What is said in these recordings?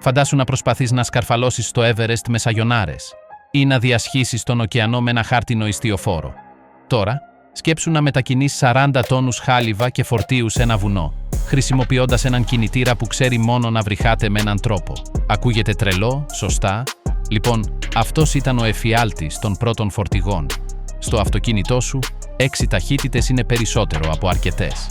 Φαντάσου να προσπαθείς να σκαρφαλώσεις στο Everest με σαγιονάρες ή να διασχίσεις τον ωκεανό με ένα χάρτινο ιστιοφόρο. Τώρα, σκέψου να μετακινείς 40 τόνους χάλιβα και φορτίου σε ένα βουνό, χρησιμοποιώντας έναν κινητήρα που ξέρει μόνο να βρυχάται με έναν τρόπο. Ακούγεται τρελό, σωστά? Λοιπόν, αυτός ήταν ο εφιάλτης των πρώτων φορτηγών. Στο αυτοκίνητό σου, 6 ταχύτητες είναι περισσότερο από αρκετές.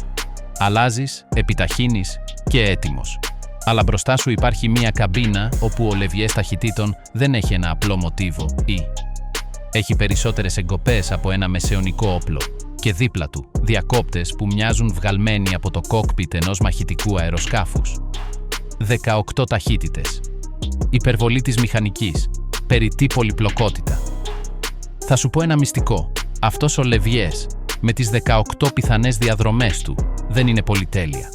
Αλλάζεις, επιταχύνεις και έτοιμος. Αλλά μπροστά σου υπάρχει μία καμπίνα όπου ο λεβιές ταχυτήτων δεν έχει ένα απλό μοτίβο ή έχει περισσότερες εγκοπές από ένα μεσαιωνικό όπλο και δίπλα του διακόπτες που μοιάζουν βγαλμένοι από το κόκπιτ ενός μαχητικού αεροσκάφους. 18 ταχύτητες. Υπερβολή της μηχανικής. Περιττή πολυπλοκότητα. Θα σου πω ένα μυστικό. Αυτός ο λεβιές, με τις 18 πιθανές διαδρομές του, δεν είναι πολυτέλεια.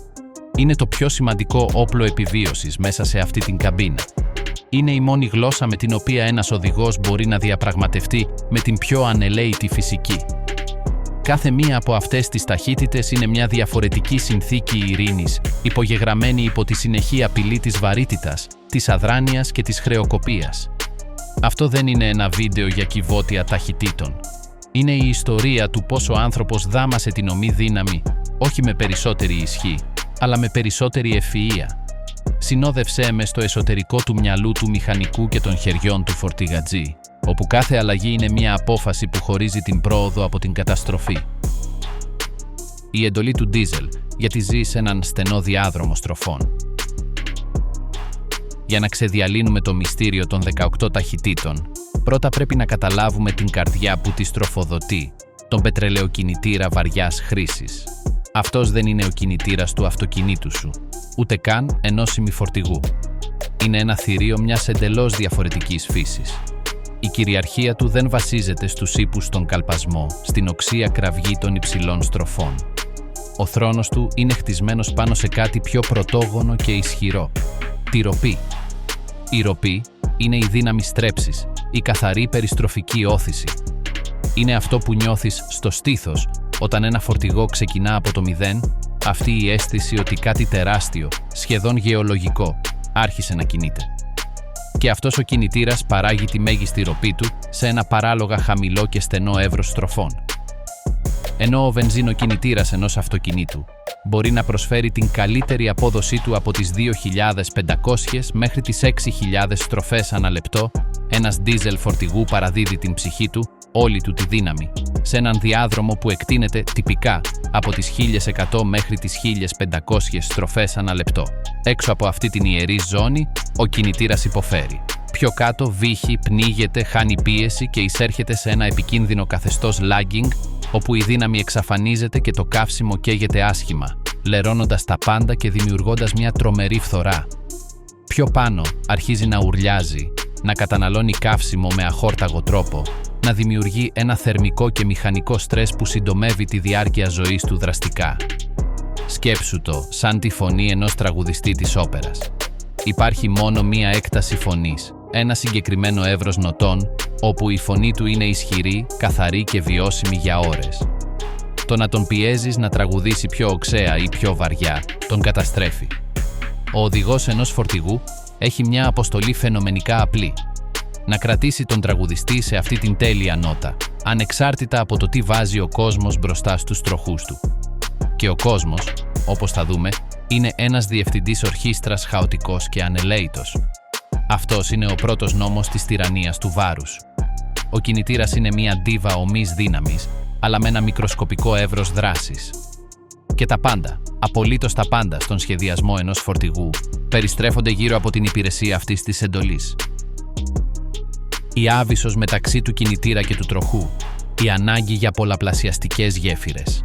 Είναι το πιο σημαντικό όπλο επιβίωσης μέσα σε αυτή την καμπίνα. Είναι η μόνη γλώσσα με την οποία ένας οδηγός μπορεί να διαπραγματευτεί με την πιο ανελαίητη φυσική. Κάθε μία από αυτές τις ταχύτητες είναι μια διαφορετική συνθήκη ειρήνης, υπογεγραμμένη υπό τη συνεχή απειλή της βαρύτητας, της αδράνειας και της χρεοκοπίας. Αυτό δεν είναι ένα βίντεο για κυβότια ταχυτήτων. Είναι η ιστορία του πώς ο άνθρωπος δάμασε την ομή δύναμη, όχι με περισσότερη ισχύ, αλλά με περισσότερη ευφυΐα. Συνόδευσέ με στο εσωτερικό του μυαλού του μηχανικού και των χεριών του φορτηγατζή, όπου κάθε αλλαγή είναι μια απόφαση που χωρίζει την πρόοδο από την καταστροφή. Η εντολή του ντίζελ, γιατί ζει σε έναν στενό διάδρομο στροφών. Για να ξεδιαλύνουμε το μυστήριο των 18 ταχυτήτων, πρώτα πρέπει να καταλάβουμε την καρδιά που τη τροφοδοτεί, τον πετρελαιοκινητήρα βαριάς χρήσης. Αυτός δεν είναι ο κινητήρας του αυτοκινήτου σου, ούτε καν ενός ημιφορτηγού. Είναι ένα θηρίο μιας εντελώς διαφορετικής φύσης. Η κυριαρχία του δεν βασίζεται στους ύπους στον καλπασμό, στην οξία κραυγή των υψηλών στροφών. Ο θρόνος του είναι χτισμένος πάνω σε κάτι πιο πρωτόγονο και ισχυρό. Τη ροπή. Η ροπή είναι η δύναμη στρέψης, η καθαρή περιστροφική όθηση. Είναι αυτό που νιώθεις στο στήθος όταν ένα φορτηγό ξεκινά από το μηδέν, αυτή η αίσθηση ότι κάτι τεράστιο, σχεδόν γεωλογικό, άρχισε να κινείται. Και αυτός ο κινητήρας παράγει τη μέγιστη ροπή του σε ένα παράλογα χαμηλό και στενό εύρος στροφών. Ενώ ο βενζίνοκινητήρας ενός αυτοκινήτου μπορεί να προσφέρει την καλύτερη απόδοσή του από τις 2.500 μέχρι τις 6.000 στροφές ανά λεπτό, ένας ντίζελ φορτηγού παραδίδει την ψυχή του, όλη του τη δύναμη, σε έναν διάδρομο που εκτείνεται τυπικά από τις 1.100 μέχρι τις 1.500 στροφές ανά λεπτό. Έξω από αυτή την ιερή ζώνη, ο κινητήρας υποφέρει. Πιο κάτω βύχει, πνίγεται, χάνει πίεση και εισέρχεται σε ένα επικίνδυνο καθεστώς lagging, όπου η δύναμη εξαφανίζεται και το καύσιμο καίγεται άσχημα, λερώνοντας τα πάντα και δημιουργώντας μια τρομερή φθορά. Πιο πάνω αρχίζει να ουρλιάζει, να καταναλώνει καύσιμο με αχόρταγο τρόπο, να δημιουργεί ένα θερμικό και μηχανικό στρες που συντομεύει τη διάρκεια ζωής του δραστικά. Σκέψου το σαν τη φωνή ενός τραγουδιστή της όπερας. Υπάρχει μόνο μία έκταση φωνής, ένα συγκεκριμένο εύρος νοτών, όπου η φωνή του είναι ισχυρή, καθαρή και βιώσιμη για ώρες. Το να τον πιέζεις να τραγουδήσει πιο οξέα ή πιο βαριά, τον καταστρέφει. Ο οδηγός ενός φορτηγού έχει μια αποστολή φαινομενικά απλή. Να κρατήσει τον τραγουδιστή σε αυτή την τέλεια νότα, ανεξάρτητα από το τι βάζει ο κόσμος μπροστά στους τροχούς του. Και ο κόσμος, όπως θα δούμε, είναι ένας διευθυντής ορχήστρας χαοτικός και ανελαίητος. Αυτός είναι ο πρώτος νόμος της τυραννίας του βάρους. Ο κινητήρας είναι μια ντίβα ομής δύναμης, αλλά με ένα μικροσκοπικό εύρος δράσης. Και τα πάντα, απολύτως τα πάντα στον σχεδιασμό ενός φορτηγού, περιστρέφονται γύρω από την υπηρεσία αυτής της εντολής. Η άβυσσος μεταξύ του κινητήρα και του τροχού, η ανάγκη για πολλαπλασιαστικές γέφυρες.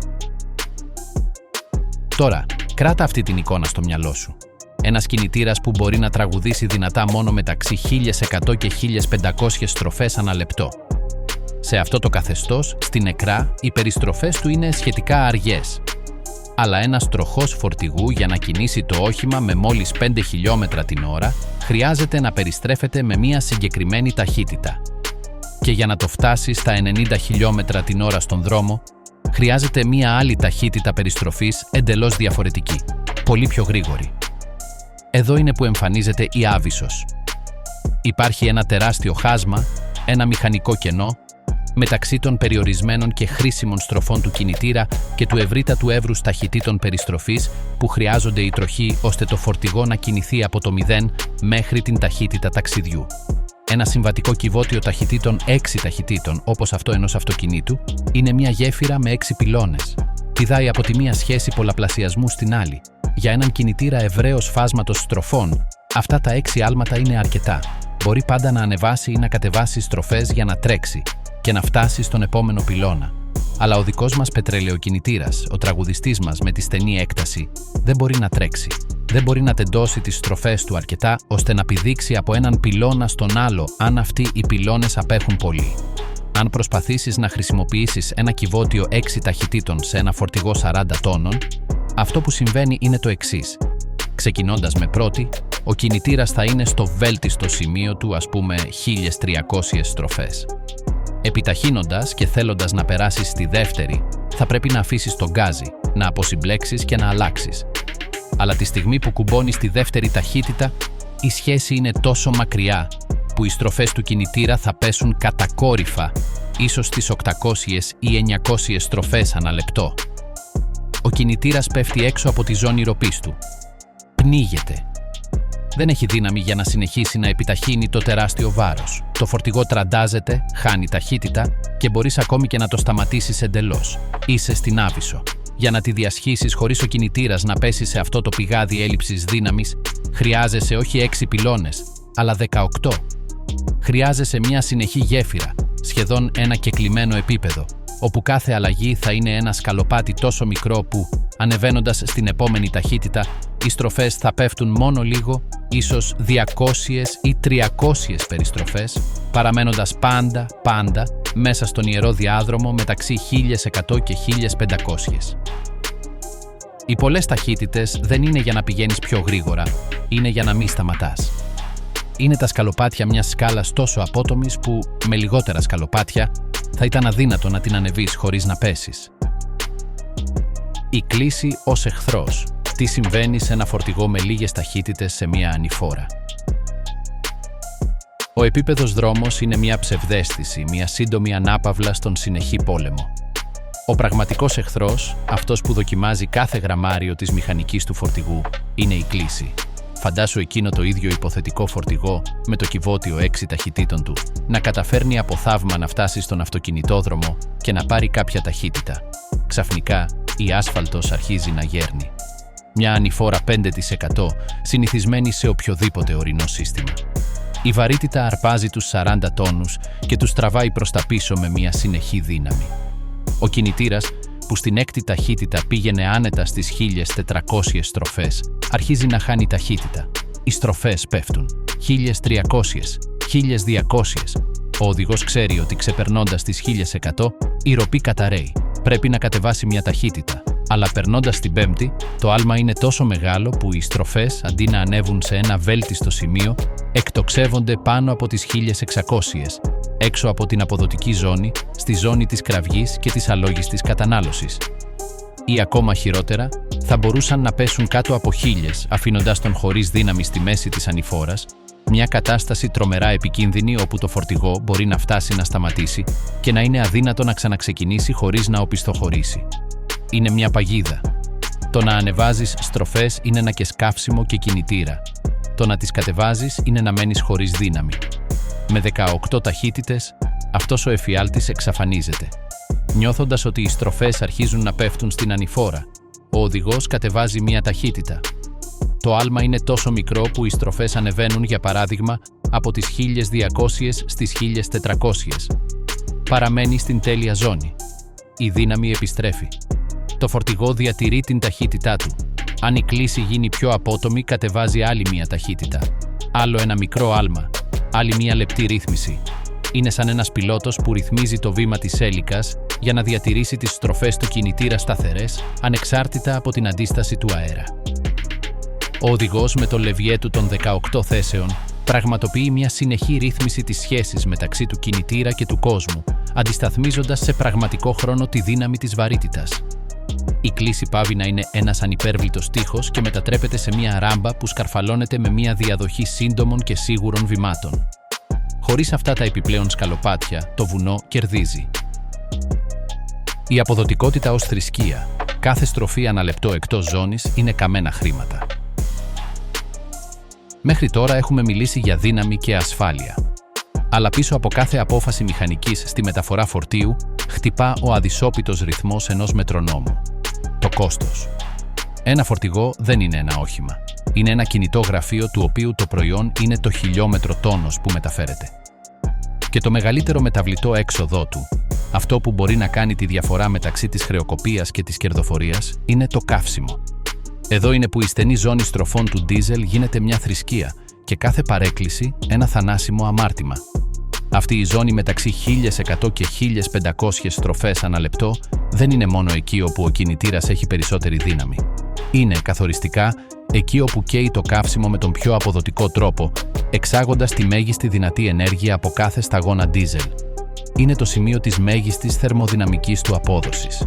Τώρα, κράτα αυτή την εικόνα στο μυαλό σου. Ένας κινητήρας που μπορεί να τραγουδήσει δυνατά μόνο μεταξύ 1.100 και 1.500 στροφές ανά λεπτό. Σε αυτό το καθεστώς, στην νεκρά, οι περιστροφές του είναι σχετικά αργές. Αλλά ένας τροχός φορτηγού για να κινήσει το όχημα με μόλις 5 χιλιόμετρα την ώρα, χρειάζεται να περιστρέφεται με μία συγκεκριμένη ταχύτητα. Και για να το φτάσει στα 90 χιλιόμετρα την ώρα στον δρόμο, χρειάζεται μία άλλη ταχύτητα περιστροφής εντελώς διαφορετική, πολύ πιο γρήγορη. Εδώ είναι που εμφανίζεται η άβυσσος. Υπάρχει ένα τεράστιο χάσμα, ένα μηχανικό κενό, μεταξύ των περιορισμένων και χρήσιμων στροφών του κινητήρα και του ευρύτατου εύρους ταχυτήτων περιστροφής που χρειάζονται οι τροχοί ώστε το φορτηγό να κινηθεί από το 0 μέχρι την ταχύτητα ταξιδιού. Ένα συμβατικό κυβότιο ταχυτήτων 6 ταχυτήτων, όπως αυτό ενός αυτοκινήτου, είναι μια γέφυρα με 6 πυλώνες. Πηδάει από τη μία σχέση πολλαπλασιασμού στην άλλη. Για έναν κινητήρα ευρέως φάσματος στροφών, αυτά τα 6 άλματα είναι αρκετά. Μπορεί πάντα να ανεβάσει ή να κατεβάσει στροφές για να τρέξει και να φτάσει στον επόμενο πυλώνα. Αλλά ο δικός μας πετρελαιοκινητήρας, ο τραγουδιστής μας με τη στενή έκταση, δεν μπορεί να τρέξει. Δεν μπορεί να τεντώσει τις στροφές του αρκετά ώστε να πηδήξει από έναν πυλώνα στον άλλο αν αυτοί οι πυλώνες απέχουν πολύ. Αν προσπαθήσεις να χρησιμοποιήσεις ένα κυβότιο 6 ταχυτήτων σε ένα φορτηγό 40 τόνων, αυτό που συμβαίνει είναι το εξής. Ξεκινώντας με πρώτη, ο κινητήρας θα είναι στο βέλτιστο σημείο του, ας πούμε 1300 στροφές. Επιταχύνοντας και θέλοντας να περάσεις στη δεύτερη, θα πρέπει να αφήσεις τον γκάζι, να αποσυμπλέξεις και να αλλάξεις. Αλλά τη στιγμή που κουμπώνεις τη δεύτερη ταχύτητα, η σχέση είναι τόσο μακριά που οι στροφές του κινητήρα θα πέσουν κατακόρυφα, ίσως στις 800 ή 900 στροφές ανά λεπτό. Ο κινητήρας πέφτει έξω από τη ζώνη ροπής του. Πνίγεται. Δεν έχει δύναμη για να συνεχίσει να επιταχύνει το τεράστιο βάρος. Το φορτηγό τραντάζεται, χάνει ταχύτητα και μπορείς ακόμη και να το σταματήσεις εντελώς. Είσαι στην άβυσσο. Για να τη διασχίσεις χωρίς ο κινητήρας να πέσει σε αυτό το πηγάδι έλλειψης δύναμης, χρειάζεσαι όχι 6 πυλώνες, αλλά 18. Χρειάζεσαι μια συνεχή γέφυρα, σχεδόν ένα κεκλειμένο επίπεδο, όπου κάθε αλλαγή θα είναι ένα σκαλοπάτι τόσο μικρό που, ανεβαίνοντας στην επόμενη ταχύτητα, οι στροφές θα πέφτουν μόνο λίγο, ίσως 200 ή 300 περιστροφές, παραμένοντας πάντα μέσα στον ιερό διάδρομο μεταξύ 1100 και 1500. Οι πολλές ταχύτητες δεν είναι για να πηγαίνεις πιο γρήγορα, είναι για να μην σταματάς. Είναι τα σκαλοπάτια μιας σκάλας τόσο απότομης που, με λιγότερα σκαλοπάτια, θα ήταν αδύνατο να την ανεβείς χωρίς να πέσεις. Η κλίση ως εχθρός. Τι συμβαίνει σε ένα φορτηγό με λίγες ταχύτητες σε μια ανηφόρα. Ο επίπεδος δρόμος είναι μια ψευδαίσθηση, μια σύντομη ανάπαυλα στον συνεχή πόλεμο. Ο πραγματικός εχθρός, αυτός που δοκιμάζει κάθε γραμμάριο της μηχανικής του φορτηγού, είναι η κλίση. Φαντάσου εκείνο το ίδιο υποθετικό φορτηγό με το κυβότιο 6 ταχυτήτων του να καταφέρνει από θαύμα να φτάσει στον αυτοκινητόδρομο και να πάρει κάποια ταχύτητα. Ξαφνικά η άσφαλτος αρχίζει να γέρνει. Μια ανηφόρα 5% συνηθισμένη σε οποιοδήποτε ορεινό σύστημα. Η βαρύτητα αρπάζει τους 40 τόνους και τους τραβάει προς τα πίσω με μια συνεχή δύναμη. Ο κινητήρας, που στην έκτη ταχύτητα πήγαινε άνετα στις 1400 στροφές, αρχίζει να χάνει ταχύτητα. Οι στροφές πέφτουν. 1300, 1200. Ο οδηγός ξέρει ότι ξεπερνώντας τις 1100, η ροπή καταρρέει. Πρέπει να κατεβάσει μια ταχύτητα. Αλλά περνώντας την πέμπτη, το άλμα είναι τόσο μεγάλο που οι στροφές, αντί να ανέβουν σε ένα βέλτιστο σημείο, εκτοξεύονται πάνω από τις 1600, έξω από την αποδοτική ζώνη, στη ζώνη της κραυγής και της αλόγιστης κατανάλωσης. Ή ακόμα χειρότερα, θα μπορούσαν να πέσουν κάτω από 1000, αφήνοντας τον χωρίς δύναμη στη μέση της ανηφόρας, μια κατάσταση τρομερά επικίνδυνη όπου το φορτηγό μπορεί να φτάσει να σταματήσει και να είναι αδύνατο να ξαναξεκινήσει χωρίς να οπισθοχωρήσει. Είναι μια παγίδα. Το να ανεβάζεις στροφές είναι να κες καύσιμο και κινητήρα. Το να τις κατεβάζεις είναι να μένεις χωρίς δύναμη. Με 18 ταχύτητες, αυτός ο εφιάλτης εξαφανίζεται. Νιώθοντας ότι οι στροφές αρχίζουν να πέφτουν στην ανηφόρα, ο οδηγός κατεβάζει μια ταχύτητα. Το άλμα είναι τόσο μικρό που οι στροφές ανεβαίνουν, για παράδειγμα, από τις 1200 στις 1400. Παραμένει στην τέλεια ζώνη. Η δύναμη επιστρέφει. Το φορτηγό διατηρεί την ταχύτητά του. Αν η κλίση γίνει πιο απότομη, κατεβάζει άλλη μία ταχύτητα. Άλλο ένα μικρό άλμα. Άλλη μία λεπτή ρύθμιση. Είναι σαν ένας πιλότος που ρυθμίζει το βήμα της έλικας για να διατηρήσει τις στροφές του κινητήρα σταθερές, ανεξάρτητα από την αντίσταση του αέρα. Ο οδηγός με το λεβιέ του των 18 θέσεων πραγματοποιεί μια συνεχή ρύθμιση της σχέσης μεταξύ του κινητήρα και του κόσμου, αντισταθμίζοντας σε πραγματικό χρόνο τη δύναμη της βαρύτητας. Η κλίση πάβει να είναι ένας ανυπέρβλητος τοίχος και μετατρέπεται σε μια ράμπα που σκαρφαλώνεται με μια διαδοχή σύντομων και σίγουρων βημάτων. Χωρίς αυτά τα επιπλέον σκαλοπάτια, το βουνό κερδίζει. Η αποδοτικότητα ως θρησκεία. Κάθε στροφή ανά λεπτό εκτός ζώνης είναι καμένα χρήματα. Μέχρι τώρα έχουμε μιλήσει για δύναμη και ασφάλεια. Αλλά πίσω από κάθε απόφαση μηχανικής στη μεταφορά φορτίου χτυπά ο αδυσόπιτος ρυθμός ενός μετρονόμου. Το κόστος. Ένα φορτηγό δεν είναι ένα όχημα. Είναι ένα κινητό γραφείο του οποίου το προϊόν είναι το χιλιόμετρο τόνος που μεταφέρεται. Και το μεγαλύτερο μεταβλητό έξοδό του, αυτό που μπορεί να κάνει τη διαφορά μεταξύ της χρεοκοπίας και της κερδοφορίας, είναι το καύσιμο. Εδώ είναι που η στενή ζώνη στροφών του ντίζελ γίνεται μια θρησκεία και κάθε παρέκκληση ένα θανάσιμο αμάρτημα. Αυτή η ζώνη μεταξύ 1100 και 1500 στροφές ανά λεπτό δεν είναι μόνο εκεί όπου ο κινητήρας έχει περισσότερη δύναμη. Είναι καθοριστικά εκεί όπου καίει το καύσιμο με τον πιο αποδοτικό τρόπο, εξάγοντας τη μέγιστη δυνατή ενέργεια από κάθε σταγόνα ντίζελ. Είναι το σημείο της μέγιστης θερμοδυναμικής του απόδοσης.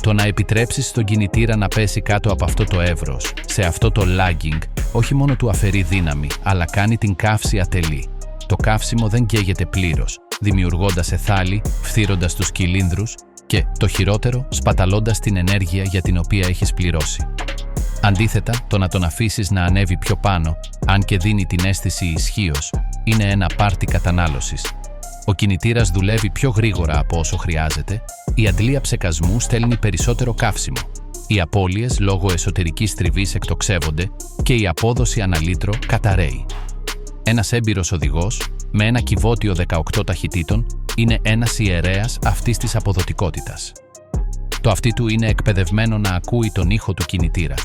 Το να επιτρέψεις στον κινητήρα να πέσει κάτω από αυτό το εύρος, σε αυτό το lagging, όχι μόνο του αφαιρεί δύναμη, αλλά κάνει την καύση ατελή. Το καύσιμο δεν καίγεται πλήρως, δημιουργώντας εθάλη, φθύροντας τους κυλίνδρους και, το χειρότερο, σπαταλώντας την ενέργεια για την οποία έχεις πληρώσει. Αντίθετα, το να τον αφήσεις να ανέβει πιο πάνω, αν και δίνει την αίσθηση ισχύος, είναι ένα πάρτι κατανάλωσης. Ο κινητήρας δουλεύει πιο γρήγορα από όσο χρειάζεται, η αντλία ψεκασμού στέλνει περισσότερο καύσιμο, οι απώλειες λόγω εσωτερικής τριβής εκτοξεύονται και η απόδοση ανά λίτρο καταρρέει. Ένας έμπειρος οδηγός, με ένα κυβότιο 18 ταχυτήτων, είναι ένας ιερέας αυτής της αποδοτικότητας. Το αυτί του είναι εκπαιδευμένο να ακούει τον ήχο του κινητήρα.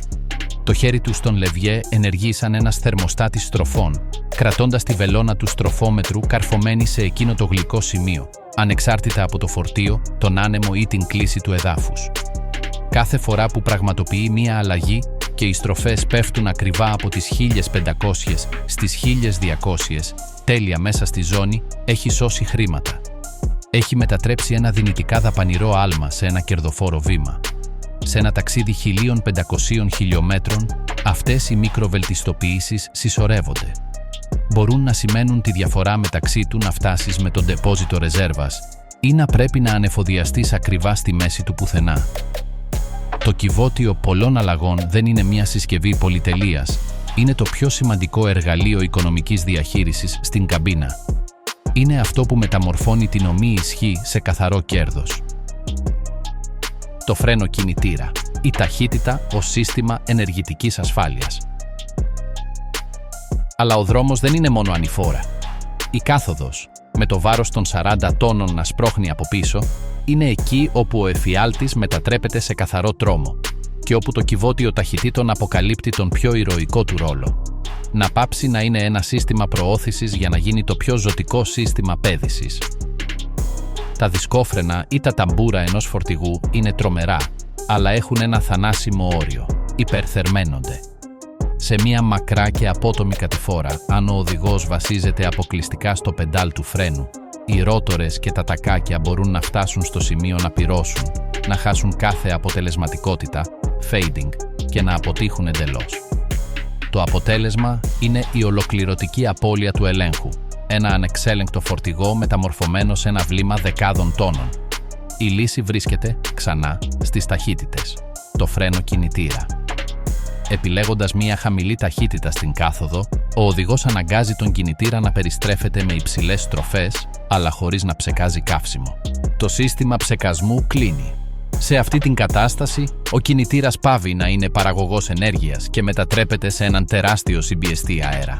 Το χέρι του στον λεβιέ ενεργεί σαν ένας θερμοστάτης στροφών, κρατώντας τη βελόνα του στροφόμετρου καρφωμένη σε εκείνο το γλυκό σημείο, ανεξάρτητα από το φορτίο, τον άνεμο ή την κλίση του εδάφους. Κάθε φορά που πραγματοποιεί μία αλλαγή και οι στροφές πέφτουν ακριβά από τις 1500 στις 1200, τέλεια μέσα στη ζώνη, έχει σώσει χρήματα. Έχει μετατρέψει ένα δυνητικά δαπανηρό άλμα σε ένα κερδοφόρο βήμα. Σε ένα ταξίδι 1500 χιλιόμετρων, αυτές οι μικροβελτιστοποιήσεις συσσωρεύονται. Μπορούν να σημαίνουν τη διαφορά μεταξύ του να φτάσεις με τον ντεπόζιτο ρεζέρβας ή να πρέπει να ανεφοδιαστείς ακριβά στη μέση του πουθενά. Το κυβότιο πολλών αλλαγών δεν είναι μια συσκευή πολυτελείας, είναι το πιο σημαντικό εργαλείο οικονομικής διαχείρισης στην καμπίνα. Είναι αυτό που μεταμορφώνει την ομή ισχύ σε καθαρό κέρδος. Το φρένο κινητήρα, η ταχύτητα ως σύστημα ενεργητικής ασφάλειας. Αλλά ο δρόμος δεν είναι μόνο ανηφόρα. Η κάθοδος, με το βάρος των 40 τόνων να σπρώχνει από πίσω, είναι εκεί όπου ο εφιάλτης μετατρέπεται σε καθαρό τρόμο και όπου το κυβότιο ταχυτήτων αποκαλύπτει τον πιο ηρωικό του ρόλο. Να πάψει να είναι ένα σύστημα προώθησης για να γίνει το πιο ζωτικό σύστημα πέδησης. Τα δισκόφρενα ή τα ταμπούρα ενός φορτηγού είναι τρομερά, αλλά έχουν ένα θανάσιμο όριο. Υπερθερμαίνονται. Σε μια μακρά και απότομη κατηφόρα, αν ο οδηγός βασίζεται αποκλειστικά στο πεντάλ του φρένου, οι ρότορες και τα τακάκια μπορούν να φτάσουν στο σημείο να πυρώσουν, να χάσουν κάθε αποτελεσματικότητα, fading, και να αποτύχουν εντελώς. Το αποτέλεσμα είναι η ολοκληρωτική απώλεια του ελέγχου, ένα ανεξέλεγκτο φορτηγό μεταμορφωμένο σε ένα βλήμα δεκάδων τόνων. Η λύση βρίσκεται, ξανά, στις ταχύτητες, το φρένο κινητήρα. Επιλέγοντας μία χαμηλή ταχύτητα στην κάθοδο, ο οδηγός αναγκάζει τον κινητήρα να περιστρέφεται με υψηλές στροφές, αλλά χωρίς να ψεκάζει καύσιμο. Το σύστημα ψεκασμού κλείνει. Σε αυτή την κατάσταση, ο κινητήρας πάβει να είναι παραγωγός ενέργειας και μετατρέπεται σε έναν τεράστιο συμπιεστή αέρα.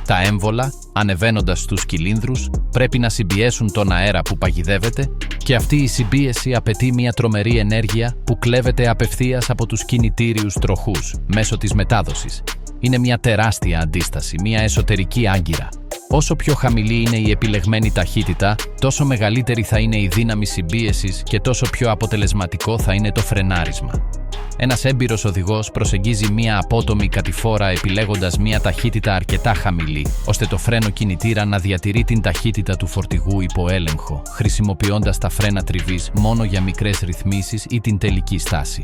Τα έμβολα, ανεβαίνοντας στους κυλίνδρους, πρέπει να συμπιέσουν τον αέρα που παγιδεύεται και αυτή η συμπίεση απαιτεί μια τρομερή ενέργεια που κλέβεται απευθείας από τους κινητήριους τροχούς μέσω της μετάδοσης. Είναι μια τεράστια αντίσταση, μια εσωτερική άγκυρα. Όσο πιο χαμηλή είναι η επιλεγμένη ταχύτητα, τόσο μεγαλύτερη θα είναι η δύναμη συμπίεσης και τόσο πιο αποτελεσματικό θα είναι το φρενάρισμα. Ένας έμπειρος οδηγός προσεγγίζει μία απότομη κατηφόρα επιλέγοντας μία ταχύτητα αρκετά χαμηλή, ώστε το φρένο κινητήρα να διατηρεί την ταχύτητα του φορτηγού υπό έλεγχο, χρησιμοποιώντας τα φρένα τριβής μόνο για μικρές ρυθμίσεις ή την τελική στάση.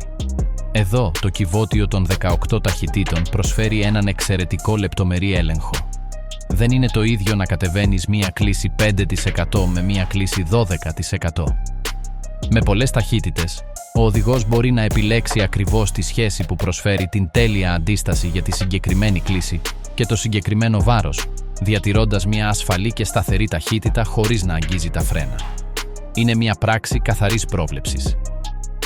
Εδώ, το κυβότιο των 18 ταχυτήτων προσφέρει έναν εξαιρετικό λεπτομερή έλεγχο. Δεν είναι το ίδιο να κατεβαίνεις μία κλίση 5% με μία κλίση 12%. Με πολλές ταχύτητες, ο οδηγός μπορεί να επιλέξει ακριβώς τη σχέση που προσφέρει την τέλεια αντίσταση για τη συγκεκριμένη κλίση και το συγκεκριμένο βάρος, διατηρώντας μια ασφαλή και σταθερή ταχύτητα χωρίς να αγγίζει τα φρένα. Είναι μια πράξη καθαρής πρόβλεψης.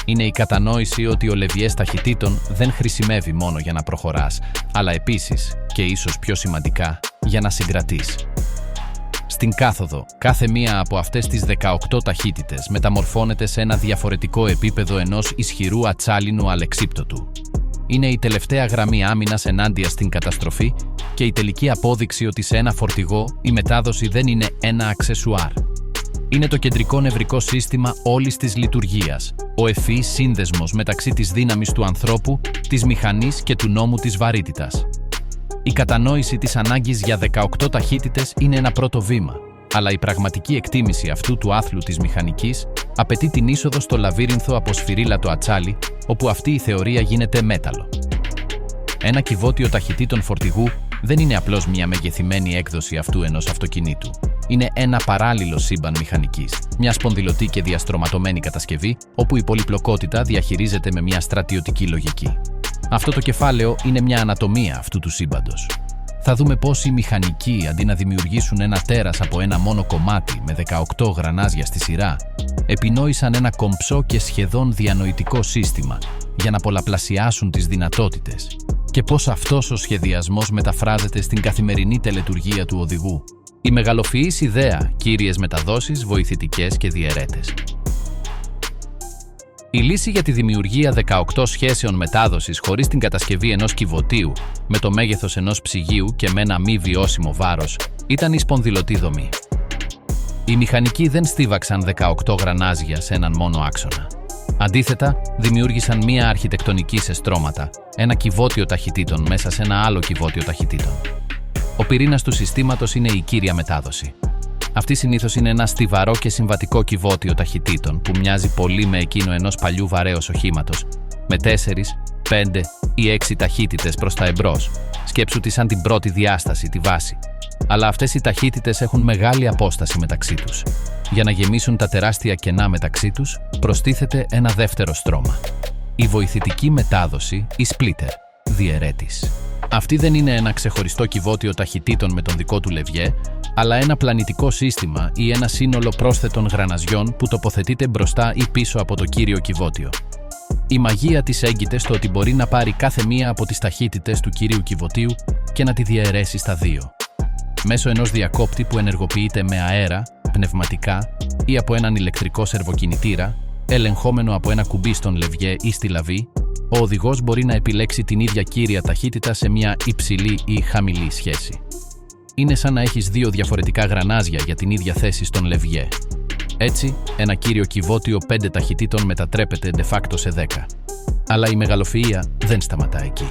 Είναι η κατανόηση ότι ο λεβιές ταχυτήτων δεν χρησιμεύει μόνο για να προχωράς, αλλά επίσης, και ίσως πιο σημαντικά, για να συγκρατείς. Στην κάθοδο, κάθε μία από αυτές τις 18 ταχύτητες μεταμορφώνεται σε ένα διαφορετικό επίπεδο ενός ισχυρού ατσάλινου αλεξίπτωτου. Είναι η τελευταία γραμμή άμυνας ενάντια στην καταστροφή και η τελική απόδειξη ότι σε ένα φορτηγό η μετάδοση δεν είναι ένα αξεσουάρ. Είναι το κεντρικό νευρικό σύστημα όλης της λειτουργίας, ο ευφυής σύνδεσμος μεταξύ της δύναμης του ανθρώπου, της μηχανής και του νόμου της βαρύτητας. Η κατανόηση της ανάγκης για 18 ταχύτητες είναι ένα πρώτο βήμα, αλλά η πραγματική εκτίμηση αυτού του άθλου της μηχανικής απαιτεί την είσοδο στο λαβύρινθο από σφυρίλατο ατσάλι, όπου αυτή η θεωρία γίνεται μέταλλο. Ένα κυβότιο ταχυτήτων φορτηγού δεν είναι απλώς μια μεγεθυμένη έκδοση αυτού ενός αυτοκινήτου. Είναι ένα παράλληλο σύμπαν μηχανικής, μια σπονδυλωτή και διαστρωματωμένη κατασκευή, όπου η πολυπλοκότητα διαχειρίζεται με μια στρατιωτική λογική. Αυτό το κεφάλαιο είναι μια ανατομία αυτού του σύμπαντος. Θα δούμε πώς οι μηχανικοί, αντί να δημιουργήσουν ένα τέρας από ένα μόνο κομμάτι με 18 γρανάζια στη σειρά, επινόησαν ένα κομψό και σχεδόν διανοητικό σύστημα για να πολλαπλασιάσουν τις δυνατότητες και πώς αυτός ο σχεδιασμός μεταφράζεται στην καθημερινή τελετουργία του οδηγού. Η μεγαλοφυής ιδέα, κύριες μεταδόσεις, βοηθητικές και διαιρέτες. Η λύση για τη δημιουργία 18 σχέσεων μετάδοσης χωρίς την κατασκευή ενός κυβωτίου, με το μέγεθος ενός ψυγείου και με ένα μη βιώσιμο βάρος, ήταν η σπονδυλωτή δομή. Οι μηχανικοί δεν στίβαξαν 18 γρανάζια σε έναν μόνο άξονα. Αντίθετα, δημιούργησαν μία αρχιτεκτονική σε στρώματα, ένα κυβότιο ταχυτήτων μέσα σε ένα άλλο κυβότιο ταχυτήτων. Ο πυρήνας του συστήματος είναι η κύρια μετάδοση. Αυτή συνήθως είναι ένα στιβαρό και συμβατικό κυβότιο ταχυτήτων που μοιάζει πολύ με εκείνο ενός παλιού βαρέως οχήματος, με 4, 5 ή 6 ταχύτητες προς τα εμπρός. Σκέψου τη σαν την πρώτη διάσταση, τη βάση. Αλλά αυτές οι ταχύτητες έχουν μεγάλη απόσταση μεταξύ τους. Για να γεμίσουν τα τεράστια κενά μεταξύ τους, προστίθεται ένα δεύτερο στρώμα. Η βοηθητική μετάδοση, η splitter, διαιρέτης. Αυτή δεν είναι ένα ξεχωριστό κυβότιο ταχυτήτων με τον δικό του λεβιέ, αλλά ένα πλανητικό σύστημα ή ένα σύνολο πρόσθετων γραναζιών που τοποθετείται μπροστά ή πίσω από το κύριο κυβότιο. Η μαγεία της έγκυται στο ότι μπορεί να πάρει κάθε μία από τις ταχύτητες του κυρίου κυβωτίου και να τη διαιρέσει στα δύο. Μέσω ενός διακόπτη που ενεργοποιείται με αέρα, πνευματικά ή από έναν ηλεκτρικό σερβοκινητήρα, ελεγχόμενο από ένα κουμπί στον λεβιέ ή στη λαβή, ο οδηγός μπορεί να επιλέξει την ίδια κύρια ταχύτητα σε μια υψηλή ή χαμηλή σχέση. Είναι σαν να έχεις δύο διαφορετικά γρανάζια για την ίδια θέση στον λεβιέ. Έτσι, ένα κύριο κυβότιο 5 ταχυτήτων μετατρέπεται de facto σε 10. Αλλά η μεγαλοφυΐα δεν σταματά εκεί.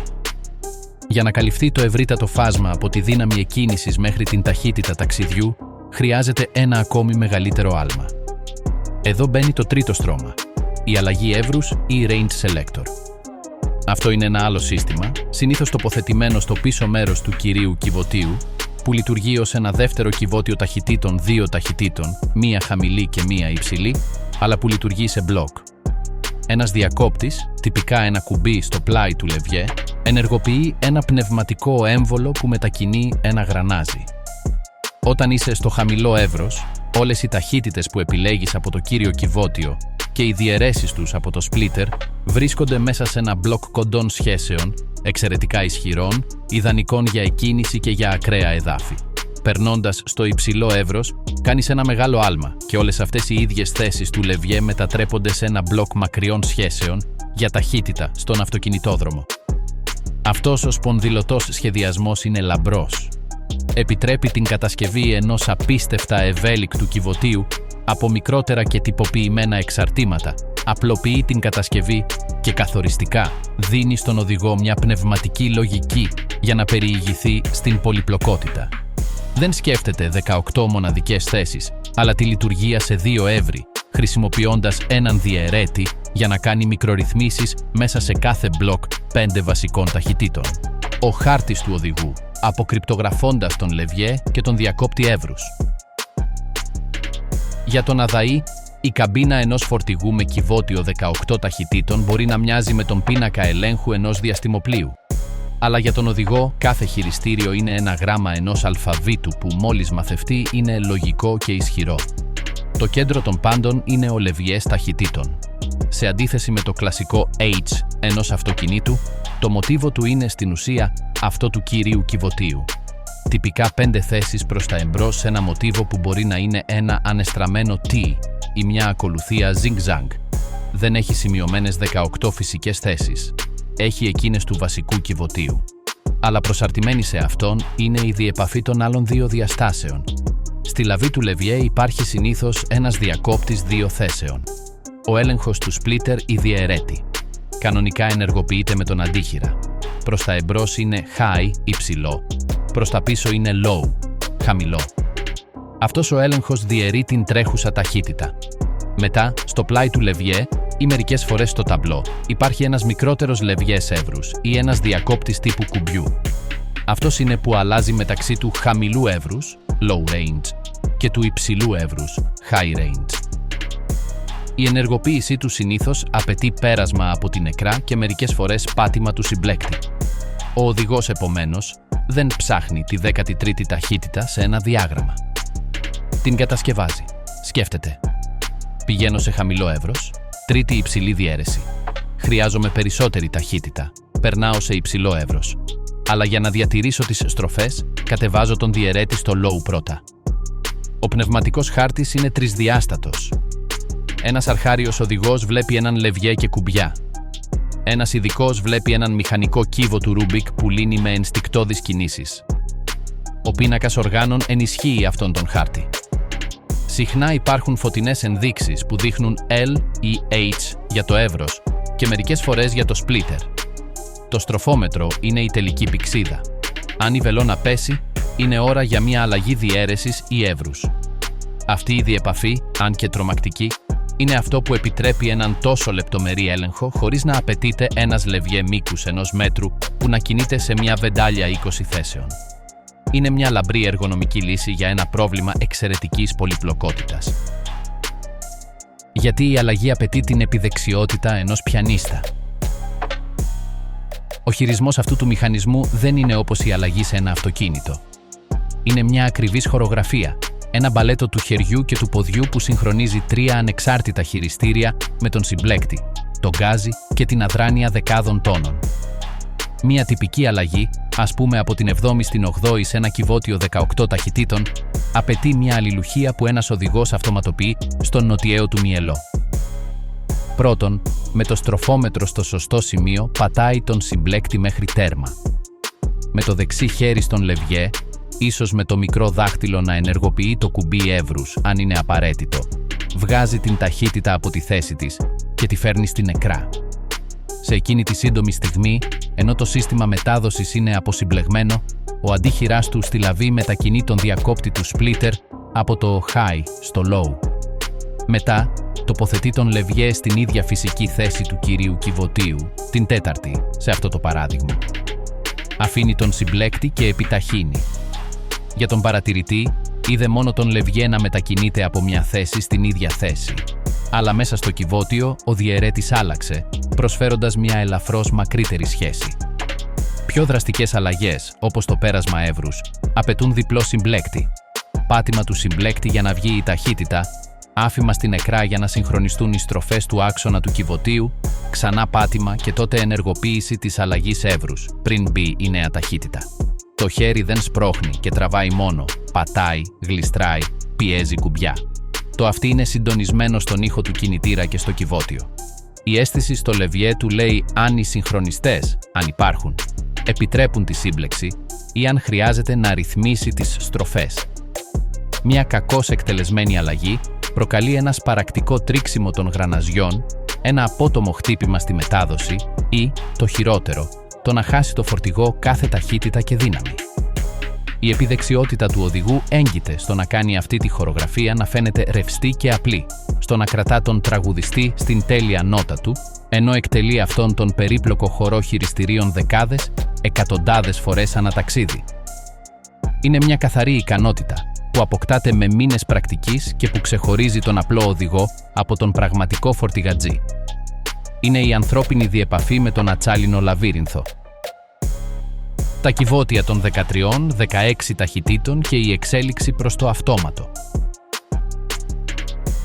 Για να καλυφθεί το ευρύτατο φάσμα από τη δύναμη εκκίνησης μέχρι την ταχύτητα ταξιδιού, χρειάζεται ένα ακόμη μεγαλύτερο άλμα. Εδώ μπαίνει το τρίτο στρώμα, η αλλαγή εύρους ή range selector. Αυτό είναι ένα άλλο σύστημα, συνήθως τοποθετημένο στο πίσω μέρος του κυρίου κυβωτίου, που λειτουργεί ως ένα δεύτερο κυβότιο ταχυτήτων 2 ταχυτήτων, μία χαμηλή και μία υψηλή, αλλά που λειτουργεί σε μπλοκ. Ένας διακόπτης, τυπικά ένα κουμπί στο πλάι του λεβιέ, ενεργοποιεί ένα πνευματικό έμβολο που μετακινεί ένα γρανάζι. Όταν είσαι στο χαμηλό εύρος, όλες οι ταχύτητες που επιλέγεις από το κύριο κυβότιο και οι διαιρέσεις τους από το splitter βρίσκονται μέσα σε ένα μπλοκ κοντών σχέσεων, εξαιρετικά ισχυρών, ιδανικών για εκκίνηση και για ακραία εδάφη. Περνώντας στο υψηλό εύρος, κάνεις ένα μεγάλο άλμα και όλες αυτές οι ίδιες θέσεις του λεβιέ μετατρέπονται σε ένα μπλοκ μακριών σχέσεων για ταχύτητα στον αυτοκινητόδρομο. Αυτός ο σπονδυλωτός σχεδιασμός είναι λαμπρός. Επιτρέπει την κατασκευή ενός απίστευτα ευέλικτου κυβωτίου από μικρότερα και τυποποιημένα εξαρτήματα, απλοποιεί την κατασκευή και καθοριστικά δίνει στον οδηγό μια πνευματική λογική για να περιηγηθεί στην πολυπλοκότητα. Δεν σκέφτεται 18 μοναδικές θέσεις, αλλά τη λειτουργία σε 2 εύρη, χρησιμοποιώντας έναν διαιρέτη για να κάνει μικρορυθμίσεις μέσα σε κάθε μπλοκ 5 βασικών ταχυτήτων. Ο χάρτης του οδηγού, αποκρυπτογραφώντας τον λεβιέ και τον διακόπτη εύρους. Για τον αδαή, η καμπίνα ενός φορτηγού με κυβότιο 18 ταχυτήτων μπορεί να μοιάζει με τον πίνακα ελέγχου ενός διαστημοπλοίου. Αλλά για τον οδηγό, κάθε χειριστήριο είναι ένα γράμμα ενός αλφαβήτου που μόλις μαθευτεί είναι λογικό και ισχυρό. Το κέντρο των πάντων είναι ο λεβιές ταχυτήτων. Σε αντίθεση με το κλασικό H ενός αυτοκινήτου, το μοτίβο του είναι στην ουσία αυτό του κυρίου κυβωτίου. Τυπικά 5 θέσεις προς τα εμπρός σε ένα μοτίβο που μπορεί να είναι ένα ανεστραμμένο T ή μια ακολουθία zigzag. Δεν έχει σημειωμένες 18 φυσικές θέσεις. Έχει εκείνες του βασικού κυβωτίου. Αλλά προσαρτημένη σε αυτόν είναι η διεπαφή των άλλων 2 διαστάσεων. Στη λαβή του λεβιέ υπάρχει συνήθως ένας διακόπτης 2 θέσεων. Ο έλεγχος του splitter ή διαιρέτη. Κανονικά ενεργοποιείται με τον αντίχειρα. Προς τα εμπρός είναι high, υψηλό. Προς τα πίσω είναι low, χαμηλό. Αυτός ο έλεγχος διαιρεί την τρέχουσα ταχύτητα. Μετά, στο πλάι του λεβιέ ή μερικές φορές στο ταμπλό, υπάρχει ένας μικρότερος λεβιές εύρους ή ένας διακόπτης τύπου κουμπιού. Αυτός είναι που αλλάζει μεταξύ του χαμηλού εύρους, low range, και του υψηλού εύρους, high range. Η ενεργοποίησή του συνήθως απαιτεί πέρασμα από την νεκρά και μερικές φορές πάτημα του συμπλέκτη. Ο οδηγός, επομένως, δεν ψάχνει τη 13η ταχύτητα σε ένα διάγραμμα. Την κατασκευάζει. Σκέφτεται. Πηγαίνω σε χαμηλό εύρος, 3η υψηλή διαίρεση. Χρειάζομαι περισσότερη ταχύτητα. Περνάω σε υψηλό εύρος. Αλλά για να διατηρήσω τις στροφές, κατεβάζω τον διαιρέτη στο low πρώτα. Ο πνευματικός χάρτης είναι τρισδιάστατος. Ένας αρχάριος οδηγός βλέπει έναν λεβιέ και κουμπιά. Ένας ειδικός βλέπει έναν μηχανικό κύβο του Ρούμπικ που λύνει με ενστικτώδεις κινήσεις. Ο πίνακας οργάνων ενισχύει αυτόν τον χάρτη. Συχνά υπάρχουν φωτεινές ενδείξεις που δείχνουν L ή H για το εύρος και μερικές φορές για το splitter. Το στροφόμετρο είναι η τελική πυξίδα. Αν η βελόνα πέσει, είναι ώρα για μια αλλαγή διαίρεσης ή εύρους. Αυτή η διεπαφή, αν και τρομακτική, είναι αυτό που επιτρέπει έναν τόσο λεπτομερή έλεγχο χωρίς να απαιτείται ένας λεβιέ μήκους 1 μέτρου που να κινείται σε μια βεντάλια 20 θέσεων. Είναι μια λαμπρή εργονομική λύση για ένα πρόβλημα εξαιρετικής πολυπλοκότητας. Γιατί η αλλαγή απαιτεί την επιδεξιότητα ενός πιανίστα. Ο χειρισμός αυτού του μηχανισμού δεν είναι όπως η αλλαγή σε ένα αυτοκίνητο. Είναι μια ακριβής χορογραφία, ένα μπαλέτο του χεριού και του ποδιού που συγχρονίζει 3 ανεξάρτητα χειριστήρια με τον συμπλέκτη, τον γκάζι και την αδράνεια δεκάδων τόνων. Μια τυπική αλλαγή, ας πούμε από την 7η στην 8η σε ένα κυβότιο 18 ταχυτήτων, απαιτεί μια αλληλουχία που ένας οδηγός αυτοματοποιεί στον νοτιαίο του μυελό. Πρώτον, με το στροφόμετρο στο σωστό σημείο πατάει τον συμπλέκτη μέχρι τέρμα. Με το δεξί χέρι στον λεβιέ, ίσως με το μικρό δάχτυλο να ενεργοποιεί το κουμπί εύρους, αν είναι απαραίτητο, βγάζει την ταχύτητα από τη θέση της και τη φέρνει στην νεκρά. Σε εκείνη τη σύντομη στιγμή, ενώ το σύστημα μετάδοσης είναι αποσυμπλεγμένο, ο αντίχειράς του στη λαβή μετακινεί τον διακόπτη του splitter από το high στο low. Μετά, τοποθετεί τον λεβιέ στην ίδια φυσική θέση του κυρίου κυβωτίου, την 4η, σε αυτό το παράδειγμα. Αφήνει τον συμπλέκτη και επιταχύνει. Για τον παρατηρητή, είδε μόνο τον λεβιέ να μετακινείται από μια θέση στην ίδια θέση. Αλλά μέσα στο κυβότιο, ο διαιρέτης άλλαξε, προσφέροντας μια ελαφρώς μακρύτερη σχέση. Πιο δραστικές αλλαγές, όπως το πέρασμα εύρους, απαιτούν διπλό συμπλέκτη. Πάτημα του συμπλέκτη για να βγει η ταχύτητα, άφημα στην νεκρά για να συγχρονιστούν οι στροφές του άξονα του κυβωτίου, ξανά πάτημα και τότε ενεργοποίηση της αλλαγής εύρους, πριν μπει η νέα ταχύτητα. Το χέρι δεν σπρώχνει και τραβάει μόνο, πατάει, γλιστράει, πιέζει κουμπιά. Το αυτί είναι συντονισμένο στον ήχο του κινητήρα και στο κυβότιο. Η αίσθηση στο λεβιέ του λέει αν οι συγχρονιστές, αν υπάρχουν, επιτρέπουν τη σύμπλεξη ή αν χρειάζεται να ρυθμίσει τις στροφές. Μια κακώς εκτελεσμένη αλλαγή προκαλεί ένα σπαρακτικό τρίξιμο των γραναζιών, ένα απότομο χτύπημα στη μετάδοση ή, το χειρότερο, το να χάσει το φορτηγό κάθε ταχύτητα και δύναμη. Η επιδεξιότητα του οδηγού έγκυται στο να κάνει αυτή τη χορογραφία να φαίνεται ρευστή και απλή, στο να κρατά τον τραγουδιστή στην τέλεια νότα του, ενώ εκτελεί αυτόν τον περίπλοκο χορό χειριστηρίων δεκάδες, εκατοντάδες φορές ανά ταξίδι. Είναι μια καθαρή ικανότητα που αποκτάται με μήνες πρακτικής και που ξεχωρίζει τον απλό οδηγό από τον πραγματικό φορτηγατζή. Είναι η ανθρώπινη διεπαφή με τον ατσάλινο λαβύρινθο. Τα κυβότια των 13-16 ταχυτήτων και η εξέλιξη προς το αυτόματο.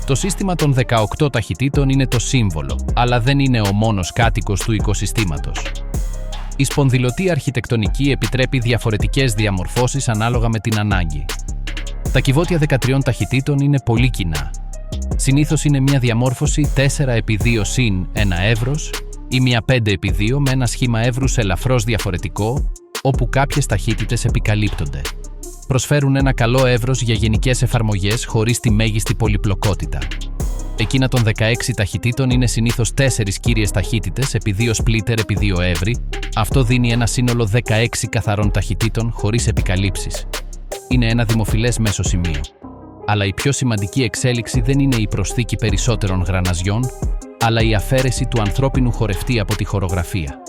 Το σύστημα των 18 ταχυτήτων είναι το σύμβολο, αλλά δεν είναι ο μόνος κάτοικος του οικοσυστήματος. Η σπονδυλωτή αρχιτεκτονική επιτρέπει διαφορετικές διαμορφώσεις ανάλογα με την ανάγκη. Τα κυβότια 13 ταχυτήτων είναι πολύ κοινά. Συνήθως είναι μια διαμόρφωση 4x2 συν ένα εύρος ή μια 5x2 με ένα σχήμα εύρους ελαφρώς διαφορετικό, όπου κάποιες ταχύτητες επικαλύπτονται. Προσφέρουν ένα καλό εύρος για γενικές εφαρμογές χωρίς τη μέγιστη πολυπλοκότητα. Εκείνα των 16 ταχυτήτων είναι συνήθως 4 κύριες ταχύτητες επί 2 σπλίτερ επί 2 εύρη. Αυτό δίνει ένα σύνολο 16 καθαρών ταχυτήτων χωρίς επικαλύψεις. Είναι ένα δημοφιλές μέσο σημείο. Αλλά η πιο σημαντική εξέλιξη δεν είναι η προσθήκη περισσότερων γραναζιών, αλλά η αφαίρεση του ανθρώπινου χορευτή από τη χορογραφία.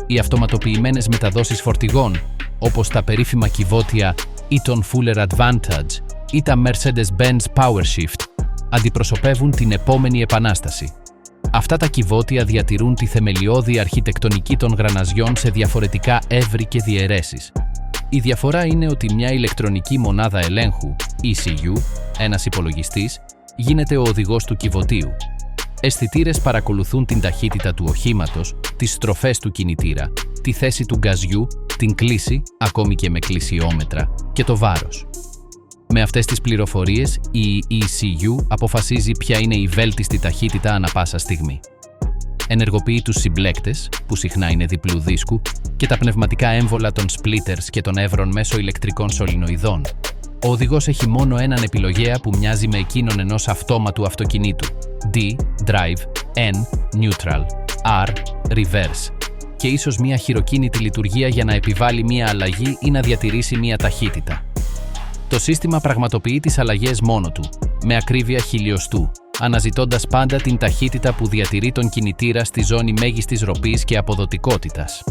Οι αυτοματοποιημένες μεταδόσεις φορτηγών, όπως τα περίφημα κυβότια ή τον Fuller Advantage ή τα Mercedes-Benz PowerShift, αντιπροσωπεύουν την επόμενη επανάσταση. Αυτά τα κυβότια διατηρούν τη θεμελιώδη αρχιτεκτονική των γραναζιών σε διαφορετικά εύρη και διαιρέσεις. Η διαφορά είναι ότι μια ηλεκτρονική μονάδα ελέγχου, ECU, ένας υπολογιστής, γίνεται ο οδηγός του κυβωτίου. Αισθητήρες παρακολουθούν την ταχύτητα του οχήματος, τις στροφές του κινητήρα, τη θέση του γκαζιού, την κλίση, ακόμη και με κλισιόμετρα, και το βάρος. Με αυτές τις πληροφορίες, η ECU αποφασίζει ποια είναι η βέλτιστη ταχύτητα ανά πάσα στιγμή. Ενεργοποιεί τους συμπλέκτες, που συχνά είναι διπλού δίσκου, και τα πνευματικά έμβολα των splitters και των εύρων μέσω ηλεκτρικών σωληνοειδών. Ο οδηγός έχει μόνο έναν επιλογέα που μοιάζει με εκείνον ενός αυτόματου αυτοκινήτου. D, drive, N, neutral, R, reverse. Και ίσως μια χειροκίνητη λειτουργία για να επιβάλλει μια αλλαγή ή να διατηρήσει μια ταχύτητα. Το σύστημα πραγματοποιεί τις αλλαγές μόνο του, με ακρίβεια χιλιοστού, αναζητώντας πάντα την ταχύτητα που διατηρεί τον κινητήρα στη ζώνη μέγιστης ροπής και αποδοτικότητας.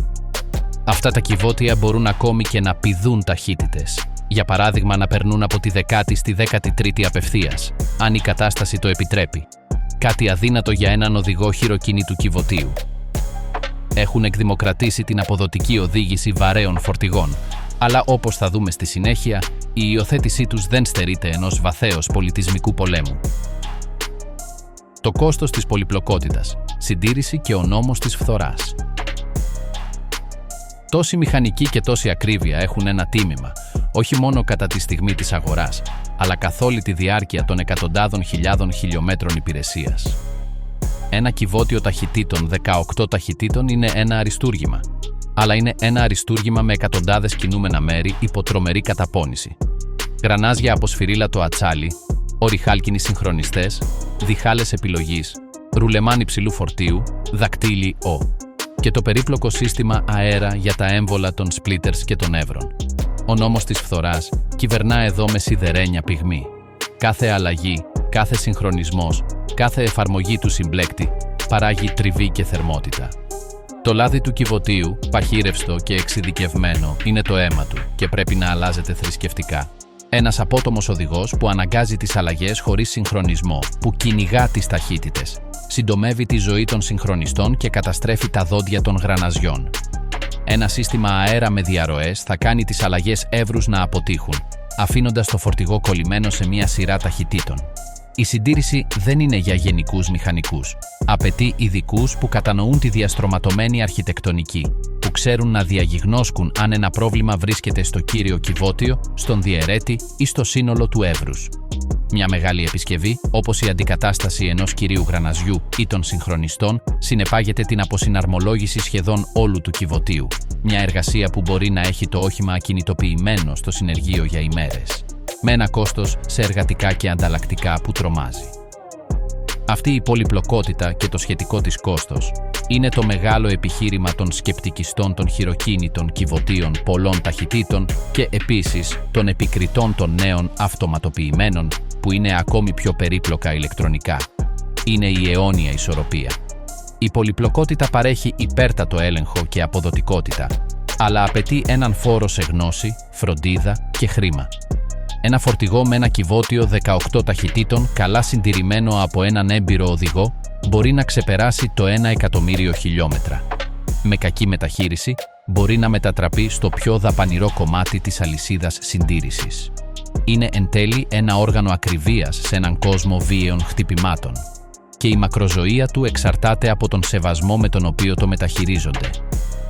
Αυτά τα κυβότια μπορούν ακόμη και να πηδούν ταχύτητες. Για παράδειγμα, να περνούν από τη 10η στη 13η απευθείας, αν η κατάσταση το επιτρέπει. Κάτι αδύνατο για έναν οδηγό χειροκίνητου κυβωτίου. Έχουν εκδημοκρατήσει την αποδοτική οδήγηση βαρέων φορτηγών, αλλά όπως θα δούμε στη συνέχεια, η υιοθέτησή τους δεν στερείται ενός βαθέως πολιτισμικού πολέμου. Το κόστος της πολυπλοκότητας, συντήρηση και ο νόμος της φθοράς. Τόση μηχανική και τόση ακρίβεια έχουν ένα τίμημα, όχι μόνο κατά τη στιγμή της αγοράς, αλλά καθ' όλη τη διάρκεια των εκατοντάδων χιλιάδων χιλιόμετρων υπηρεσίας. Ένα κυβότιο ταχυτήτων 18 ταχυτήτων είναι ένα αριστούργημα, αλλά είναι ένα αριστούργημα με εκατοντάδες κινούμενα μέρη υπό τρομερή καταπώνηση. Γρανάζια από σφυρίλατο ατσάλι, οριχάλκινοι συγχρονιστές, διχάλες επιλογής, ρουλεμάν υψηλού φορτίου, δακτύλι Ο. Και το περίπλοκο σύστημα αέρα για τα έμβολα των splitters και των εύρων. Ο νόμος της φθοράς κυβερνά εδώ με σιδερένια πυγμή. Κάθε αλλαγή, κάθε συγχρονισμός, κάθε εφαρμογή του συμπλέκτη παράγει τριβή και θερμότητα. Το λάδι του κυβωτίου, παχύρευστο και εξειδικευμένο, είναι το αίμα του και πρέπει να αλλάζεται θρησκευτικά. Ένας απότομος οδηγός που αναγκάζει τις αλλαγές χωρίς συγχρονισμό, που κυνηγά τις ταχύτητες, συντομεύει τη ζωή των συγχρονιστών και καταστρέφει τα δόντια των γραναζιών. Ένα σύστημα αέρα με διαρροές θα κάνει τις αλλαγές εύρους να αποτύχουν, αφήνοντας το φορτηγό κολλημένο σε μια σειρά ταχυτήτων. Η συντήρηση δεν είναι για γενικούς μηχανικούς. Απαιτεί ειδικούς που κατανοούν τη διαστρωματωμένη αρχιτεκτονική, που ξέρουν να διαγιγνώσκουν αν ένα πρόβλημα βρίσκεται στο κύριο κυβότιο, στον διαιρέτη ή στο σύνολο του εύρους. Μια μεγάλη επισκευή, όπως η αντικατάσταση ενός κυρίου γραναζιού ή των συγχρονιστών, συνεπάγεται την αποσυναρμολόγηση σχεδόν όλου του κυβωτίου. Μια εργασία που μπορεί να έχει το όχημα ακινητοποιημένο στο συνεργείο για ημέρες. με ένα κόστος σε εργατικά και ανταλλακτικά που τρομάζει. Αυτή η πολυπλοκότητα και το σχετικό της κόστος είναι το μεγάλο επιχείρημα των σκεπτικιστών των χειροκίνητων κυβωτίων πολλών ταχυτήτων και επίσης των επικριτών των νέων αυτοματοποιημένων που είναι ακόμη πιο περίπλοκα ηλεκτρονικά. Είναι η αιώνια ισορροπία. Η πολυπλοκότητα παρέχει υπέρτατο έλεγχο και αποδοτικότητα, αλλά απαιτεί έναν φόρο σε γνώση, φροντίδα και χρήμα. Ένα φορτηγό με ένα κυβότιο 18 ταχυτήτων, καλά συντηρημένο από έναν έμπειρο οδηγό, μπορεί να ξεπεράσει το 1.000.000 χιλιόμετρα. Με κακή μεταχείριση, μπορεί να μετατραπεί στο πιο δαπανηρό κομμάτι της αλυσίδας συντήρησης. Είναι εν τέλει ένα όργανο ακριβίας σε έναν κόσμο βίαιων χτυπημάτων. Και η μακροζωία του εξαρτάται από τον σεβασμό με τον οποίο το μεταχειρίζονται.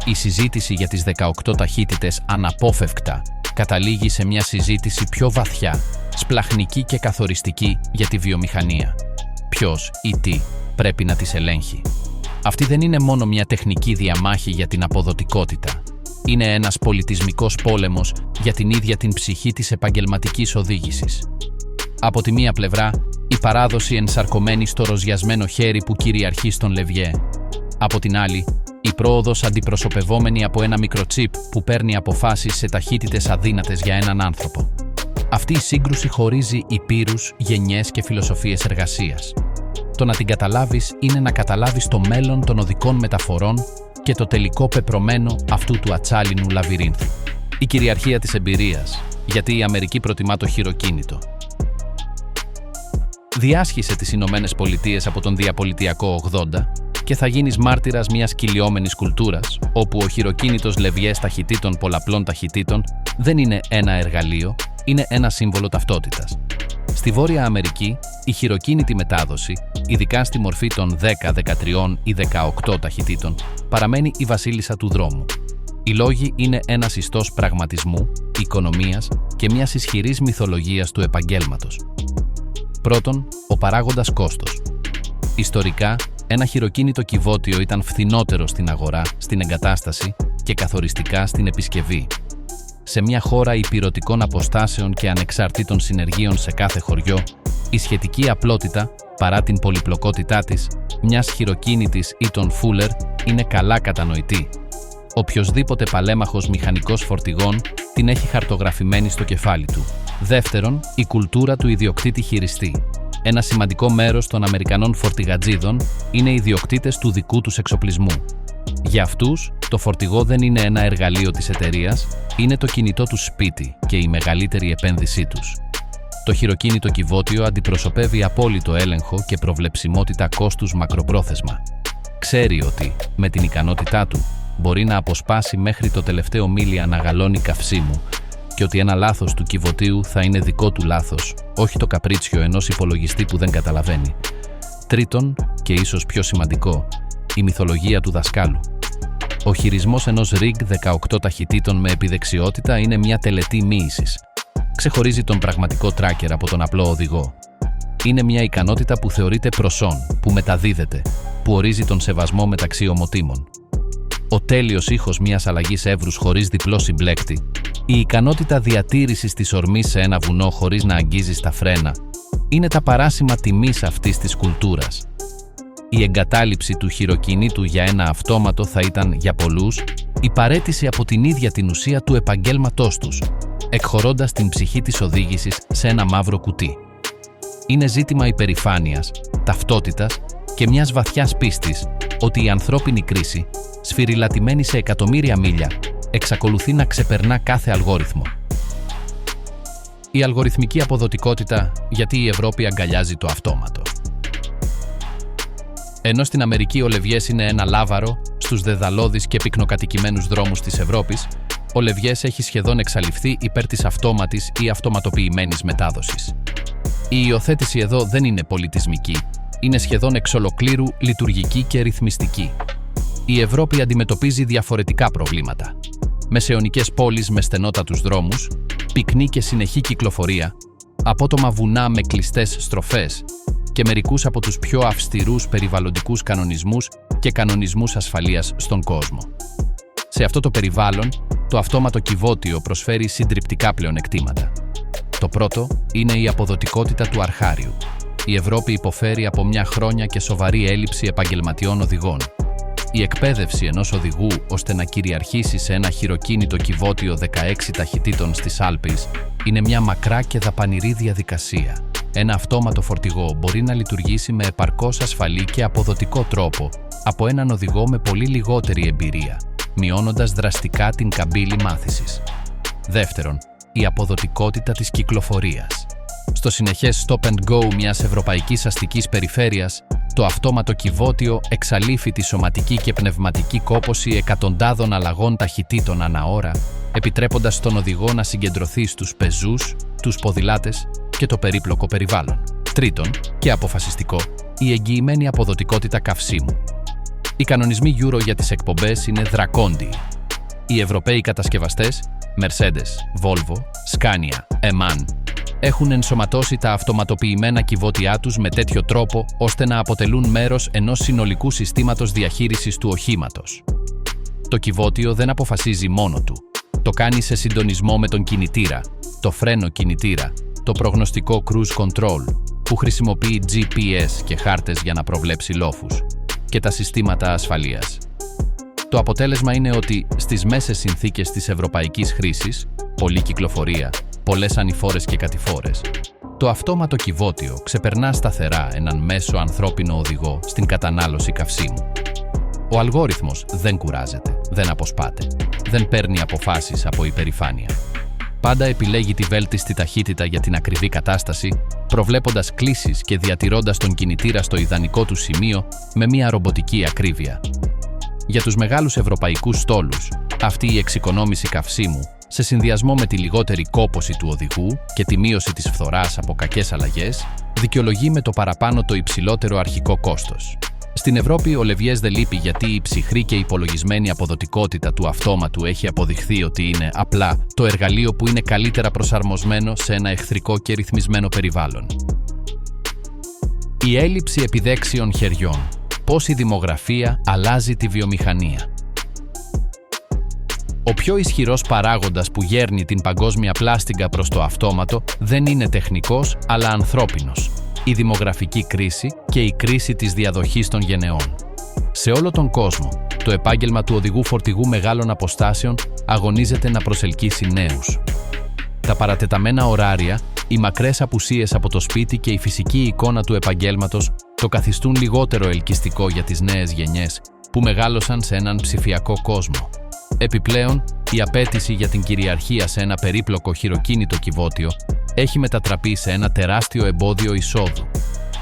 Η συζήτηση για τις 18 ταχύτητες αναπόφευκτα καταλήγει σε μια συζήτηση πιο βαθιά, σπλαχνική και καθοριστική για τη βιομηχανία. Ποιος ή τι πρέπει να τις ελέγχει. Αυτή δεν είναι μόνο μια τεχνική διαμάχη για την αποδοτικότητα. Είναι ένας πολιτισμικός πόλεμος για την ίδια την ψυχή της επαγγελματικής οδήγησης. Από τη μία πλευρά, η παράδοση ενσαρκωμένη στο ροζιασμένο χέρι που κυριαρχεί στον Λεβιέ. Από την άλλη, η πρόοδος αντιπροσωπευόμενη από ένα μικροτσίπ που παίρνει αποφάσεις σε ταχύτητες αδύνατες για έναν άνθρωπο. Αυτή η σύγκρουση χωρίζει υπήρους, γενιές και φιλοσοφίες εργασίας. Το να την καταλάβεις είναι να καταλάβεις το μέλλον των οδικών μεταφορών και το τελικό πεπρωμένο αυτού του ατσάλινου λαβυρίνθου. Η κυριαρχία της εμπειρίας, γιατί η Αμερική προτιμά το χειροκίνητο. Διάσχισε τις Ηνωμένες Πολιτείες από τον διαπολιτιακό 80 και θα γίνεις μάρτυρας μιας κυλιόμενης κουλτούρας, όπου ο χειροκίνητος Λεβιές ταχυτήτων πολλαπλών ταχυτήτων δεν είναι ένα εργαλείο, είναι ένα σύμβολο ταυτότητας. Στη Βόρεια Αμερική, η χειροκίνητη μετάδοση, ειδικά στη μορφή των 10, 13 ή 18 ταχυτήτων, παραμένει η βασίλισσα του δρόμου. Οι λόγοι είναι ένας ιστός πραγματισμού, οικονομίας και μιας ισχυρής μυθολογίας του επαγγέλματος. Πρώτον, ο παράγοντας κόστος. Ιστορικά, ένα χειροκίνητο κυβότιο ήταν φθηνότερο στην αγορά, στην εγκατάσταση και καθοριστικά στην επισκευή. Σε μια χώρα υπηρωτικών αποστάσεων και ανεξαρτήτων συνεργείων σε κάθε χωριό, η σχετική απλότητα, παρά την πολυπλοκότητά της, μιας χειροκίνητης ή των Fuller, είναι καλά κατανοητή. Οποιοσδήποτε παλέμαχος μηχανικός φορτηγών την έχει χαρτογραφημένη στο κεφάλι του. Δεύτερον, η κουλτούρα του ιδιοκτήτη χειριστή. Ένα σημαντικό μέρος των Αμερικανών φορτηγατζίδων είναι οι ιδιοκτήτες του δικού τους εξοπλισμού. Για αυτούς, το φορτηγό δεν είναι ένα εργαλείο της εταιρείας, είναι το κινητό του σπίτι και η μεγαλύτερη επένδυσή τους. Το χειροκίνητο κυβότιο αντιπροσωπεύει απόλυτο έλεγχο και προβλεψιμότητα κόστους μακροπρόθεσμα. Ξέρει ότι, με την ικανότητά του, μπορεί να αποσπάσει μέχρι το τελευταίο μίλι αναγαλώνει καυσίμου και ότι ένα λάθος του κυβωτίου θα είναι δικό του λάθος, όχι το καπρίτσιο ενός υπολογιστή που δεν καταλαβαίνει. Τρίτον, και ίσως πιο σημαντικό, η μυθολογία του δασκάλου. Ο χειρισμός ενός rig 18 ταχυτήτων με επιδεξιότητα είναι μια τελετή μοίησης. Ξεχωρίζει τον πραγματικό τράκερ από τον απλό οδηγό. Είναι μια ικανότητα που θεωρείται προσόν, που μεταδίδεται, που ορίζει τον σεβασμό μεταξύ ομοτήμων. Ο τέλειος ήχος μιας αλλαγής εύρους χωρίς διπλό συμπλέκτη, η ικανότητα διατήρησης της ορμής σε ένα βουνό χωρίς να αγγίζεις τα φρένα, είναι τα παράσημα τιμής αυτής της κουλτούρας. Η εγκατάλειψη του χειροκινήτου για ένα αυτόματο θα ήταν, για πολλούς, η παραίτηση από την ίδια την ουσία του επαγγέλματός τους, εκχωρώντας την ψυχή της οδήγησης σε ένα μαύρο κουτί. Είναι ζήτημα υπερηφάνειας, ταυτότητας και μιας βαθιάς πίστης ότι η ανθρώπινη κρίση, σφυριλατημένη σε εκατομμύρια μίλια, εξακολουθεί να ξεπερνά κάθε αλγόριθμο. Η αλγοριθμική αποδοτικότητα, γιατί η Ευρώπη αγκαλιάζει το αυτόματο. Ενώ στην Αμερική ο Λεβιές είναι ένα λάβαρο στους δεδαλώδεις και πυκνοκατοικημένους δρόμους της Ευρώπης, ο Λεβιές έχει σχεδόν εξαλειφθεί υπέρ της αυτόματης ή αυτοματοποιημένης μετάδοσης. Η υιοθέτηση εδώ δεν είναι πολιτισμική, είναι σχεδόν εξ ολοκλήρου λειτουργική και ρυθμιστική. Η Ευρώπη αντιμετωπίζει διαφορετικά προβλήματα. Μεσαιωνικές πόλεις με στενότατους δρόμους, πυκνή και συνεχή κυκλοφορία, απότομα βουνά με κλειστές στροφές και μερικούς από τους πιο αυστηρούς περιβαλλοντικούς κανονισμούς και κανονισμούς ασφαλείας στον κόσμο. Σε αυτό το περιβάλλον, το αυτόματο κυβότιο προσφέρει συντριπτικά πλεονεκτήματα. Το πρώτο είναι η αποδοτικότητα του αρχάριου. Η Ευρώπη υποφέρει από μια χρόνια και σοβαρή έλλειψη επαγγελματιών οδηγών. Η εκπαίδευση ενός οδηγού ώστε να κυριαρχήσει σε ένα χειροκίνητο κυβότιο 16 ταχυτήτων στις Άλπεις είναι μια μακρά και δαπανηρή διαδικασία. Ένα αυτόματο φορτηγό μπορεί να λειτουργήσει με επαρκώς ασφαλή και αποδοτικό τρόπο από έναν οδηγό με πολύ λιγότερη εμπειρία, μειώνοντας δραστικά την καμπύλη μάθησης. Δεύτερον, η αποδοτικότητα της κυκλοφορίας. Στο συνεχές stop and go μιας ευρωπαϊκής αστικής περιφέρειας, το αυτόματο κυβότιο εξαλείφει τη σωματική και πνευματική κόπωση εκατοντάδων αλλαγών ταχυτήτων ανά ώρα, επιτρέποντας στον οδηγό να συγκεντρωθεί στους πεζούς, τους ποδηλάτες και το περίπλοκο περιβάλλον. Τρίτον, και αποφασιστικό, η εγγυημένη αποδοτικότητα καυσίμου. Οι κανονισμοί Euro για τις εκπομπές είναι δρακόντιοι. Οι Ευρωπαίοι κατασκευαστές, Mercedes, Volvo, Scania, MAN, έχουν ενσωματώσει τα αυτοματοποιημένα κυβότια τους με τέτοιο τρόπο ώστε να αποτελούν μέρος ενός συνολικού συστήματος διαχείρισης του οχήματος. Το κυβότιο δεν αποφασίζει μόνο του. Το κάνει σε συντονισμό με τον κινητήρα, το φρένο κινητήρα, το προγνωστικό cruise control, που χρησιμοποιεί GPS και χάρτες για να προβλέψει λόφους, και τα συστήματα ασφαλείας. Το αποτέλεσμα είναι ότι στις μέσες συνθήκες της ευρωπαϊκής χρήσης, πολλή κυκλοφορία, πολλές ανηφόρες και κατηφόρες, το αυτόματο κυβότιο ξεπερνά σταθερά έναν μέσο ανθρώπινο οδηγό στην κατανάλωση καυσίμου. Ο αλγόριθμος δεν κουράζεται, δεν αποσπάται, δεν παίρνει αποφάσεις από υπερηφάνεια. Πάντα επιλέγει τη βέλτιστη ταχύτητα για την ακριβή κατάσταση, προβλέποντας κλίσεις και διατηρώντας τον κινητήρα στο ιδανικό του σημείο με μια ρομποτική ακρίβεια. Για τους μεγάλους ευρωπαϊκούς στόλους, αυτή η εξοικονόμηση καυσίμου, σε συνδυασμό με τη λιγότερη κόπωση του οδηγού και τη μείωση της φθοράς από κακές αλλαγές, δικαιολογεί με το παραπάνω το υψηλότερο αρχικό κόστος. Στην Ευρώπη ο λευγές δεν λείπει γιατί η ψυχρή και υπολογισμένη αποδοτικότητα του αυτόματου έχει αποδειχθεί ότι είναι απλά το εργαλείο που είναι καλύτερα προσαρμοσμένο σε ένα εχθρικό και ρυθμισμένο περιβάλλον. Η έλλειψη επιδέξιων χεριών. Πώς η δημογραφία αλλάζει τη βιομηχανία. Ο πιο ισχυρός παράγοντας που γέρνει την παγκόσμια πλάστιγκα προς το αυτόματο δεν είναι τεχνικός, αλλά ανθρώπινος. Η δημογραφική κρίση και η κρίση της διαδοχής των γενεών. Σε όλο τον κόσμο, το επάγγελμα του οδηγού φορτηγού μεγάλων αποστάσεων αγωνίζεται να προσελκύσει νέους. Τα παρατεταμένα ωράρια, οι μακρές απουσίες από το σπίτι και η φυσική εικόνα του επαγγέλματος το καθιστούν λιγότερο ελκυστικό για τις νέες γενιές που μεγάλωσαν σε έναν ψηφιακό κόσμο. Επιπλέον, η απέτηση για την κυριαρχία σε ένα περίπλοκο χειροκίνητο κυβότιο έχει μετατραπεί σε ένα τεράστιο εμπόδιο εισόδου.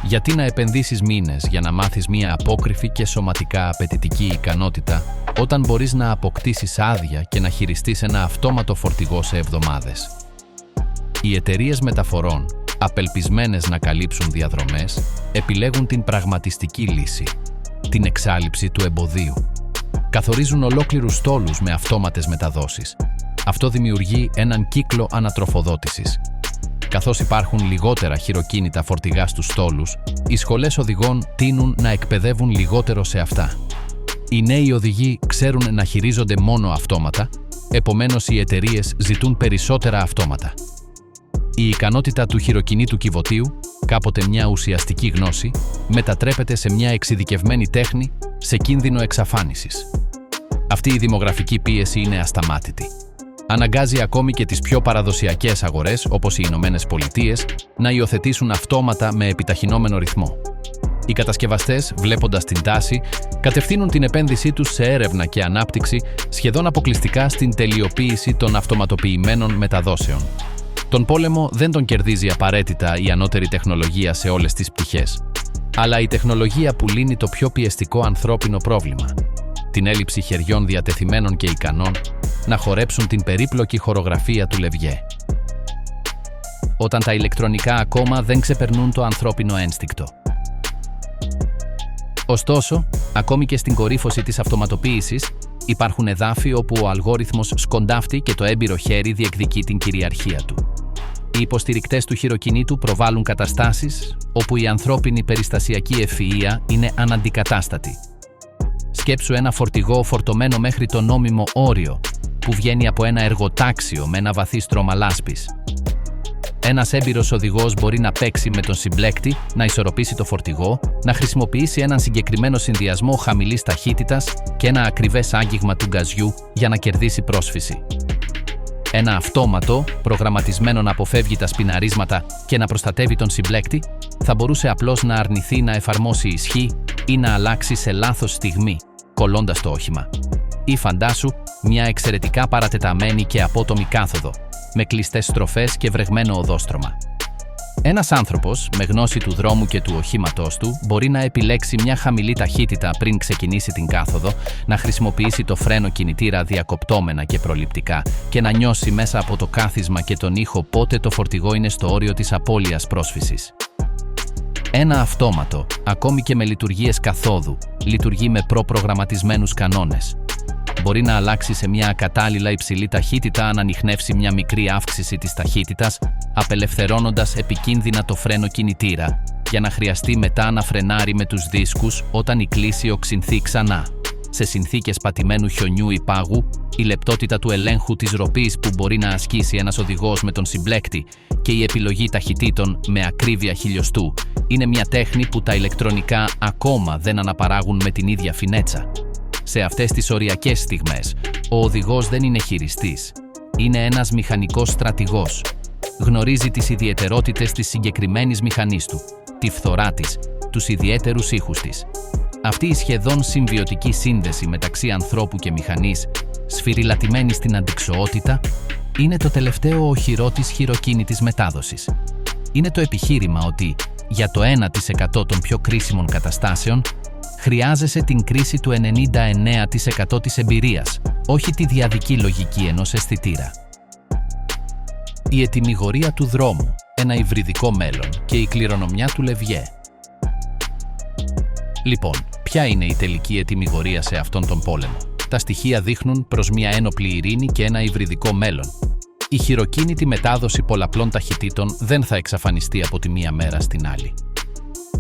Γιατί να επενδύσεις μήνες για να μάθεις μία απόκριφη και σωματικά απαιτητική ικανότητα, όταν μπορείς να αποκτήσεις άδεια και να χειριστείς ένα αυτόματο φορτηγό σε εβδομάδες. Οι εταιρείες μεταφορών, απελπισμένες να καλύψουν διαδρομές, επιλέγουν την πραγματιστική λύση, την εξάλειψη του εμποδίου. Καθορίζουν ολόκληρους στόλους με αυτόματες μεταδόσεις. Αυτό δημιουργεί έναν κύκλο ανατροφοδότησης. Καθώς υπάρχουν λιγότερα χειροκίνητα φορτηγά στους στόλους, οι σχολές οδηγών τείνουν να εκπαιδεύουν λιγότερο σε αυτά. Οι νέοι οδηγοί ξέρουν να χειρίζονται μόνο αυτόματα, επομένως οι εταιρείες ζητούν περισσότερα αυτόματα. Η ικανότητα του χειροκινήτου κυβωτίου, κάποτε μια ουσιαστική γνώση, μετατρέπεται σε μια εξειδικευμένη τέχνη, σε κίνδυνο εξαφάνισης. Αυτή η δημογραφική πίεση είναι ασταμάτητη. Αναγκάζει ακόμη και τις πιο παραδοσιακές αγορές, όπως οι Ηνωμένες Πολιτείες, να υιοθετήσουν αυτόματα με επιταχυνόμενο ρυθμό. Οι κατασκευαστές, βλέποντας την τάση, κατευθύνουν την επένδυσή τους σε έρευνα και ανάπτυξη σχεδόν αποκλειστικά στην τελειοποίηση των αυτοματοποιημένων μεταδόσεων. Τον πόλεμο δεν τον κερδίζει απαραίτητα η ανώτερη τεχνολογία σε όλες τις πτυχές, αλλά η τεχνολογία που λύνει το πιο πιεστικό ανθρώπινο πρόβλημα, την έλλειψη χεριών διατεθειμένων και ικανών να χορέψουν την περίπλοκη χορογραφία του λευγέ. Όταν τα ηλεκτρονικά ακόμα δεν ξεπερνούν το ανθρώπινο ένστικτο. Ωστόσο, ακόμη και στην κορύφωση της αυτοματοποίησης, υπάρχουν εδάφη όπου ο αλγόριθμος σκοντάφτει και το έμπειρο χέρι διεκδικεί την κυριαρχία του. Οι υποστηρικτές του χειροκινήτου προβάλλουν καταστάσεις όπου η ανθρώπινη περιστασιακή ευφυΐα είναι αναντικατάστατη. Σκέψου ένα φορτηγό φορτωμένο μέχρι το νόμιμο όριο, που βγαίνει από ένα εργοτάξιο με ένα βαθύ στρώμα λάσπης. Ένας έμπειρος οδηγός μπορεί να παίξει με τον συμπλέκτη, να ισορροπήσει το φορτηγό, να χρησιμοποιήσει έναν συγκεκριμένο συνδυασμό χαμηλής ταχύτητας και ένα ακριβές άγγιγμα του γκαζιού για να κερδίσει πρόσφυση. Ένα αυτόματο, προγραμματισμένο να αποφεύγει τα σπιναρίσματα και να προστατεύει τον συμπλέκτη, θα μπορούσε απλώς να αρνηθεί να εφαρμόσει ισχύ ή να αλλάξει σε λάθος στιγμή, κολλώντας το όχημα. Ή φαντάσου μια εξαιρετικά παρατεταμένη και απότομη κάθοδο, με κλειστές στροφές και βρεγμένο οδόστρωμα. Ένας άνθρωπος με γνώση του δρόμου και του οχήματός του μπορεί να επιλέξει μια χαμηλή ταχύτητα πριν ξεκινήσει την κάθοδο, να χρησιμοποιήσει το φρένο κινητήρα διακοπτόμενα και προληπτικά και να νιώσει μέσα από το κάθισμα και τον ήχο πότε το φορτηγό είναι στο όριο της απώλειας πρόσφυσης. Ένα αυτόματο, ακόμη και με λειτουργίες καθόδου, λειτουργεί με προπρογραμματισμένους κανόνες. Μπορεί να αλλάξει σε μια ακατάλληλα υψηλή ταχύτητα αν ανιχνεύσει μια μικρή αύξηση της ταχύτητας, απελευθερώνοντας επικίνδυνα το φρένο κινητήρα, για να χρειαστεί μετά να φρενάρει με τους δίσκους όταν η κλίση οξυνθεί ξανά. Σε συνθήκες πατημένου χιονιού ή πάγου, η λεπτότητα του ελέγχου της ροπής που μπορεί να ασκήσει ένας οδηγός με τον συμπλέκτη και η επιλογή ταχυτήτων με ακρίβεια χιλιοστού είναι μια τέχνη που τα ηλεκτρονικά ακόμα δεν αναπαράγουν με την ίδια φινέτσα. Σε αυτές τις οριακές στιγμές, ο οδηγός δεν είναι χειριστής. Είναι ένας μηχανικός στρατηγός. Γνωρίζει τις ιδιαιτερότητες της συγκεκριμένης μηχανής του, τη φθορά της, τους ιδιαίτερους ήχους της. Αυτή η σχεδόν συμβιωτική σύνδεση μεταξύ ανθρώπου και μηχανής, σφυριλατημένη στην αντιξοότητα, είναι το τελευταίο οχυρό της χειροκίνητης μετάδοσης. Είναι το επιχείρημα ότι, για το 1% των πιο κρίσιμων καταστάσεων, χρειάζεσαι την κρίση του 99% της εμπειρίας, όχι τη διαδική λογική ενός αισθητήρα. Η ετυμηγορία του δρόμου, ένα υβριδικό μέλλον και η κληρονομιά του Λεβιέ. Λοιπόν, ποια είναι η τελική ετυμηγορία σε αυτόν τον πόλεμο? Τα στοιχεία δείχνουν προς μια ένοπλη ειρήνη και ένα υβριδικό μέλλον. Η χειροκίνητη μετάδοση πολλαπλών ταχυτήτων δεν θα εξαφανιστεί από τη μία μέρα στην άλλη.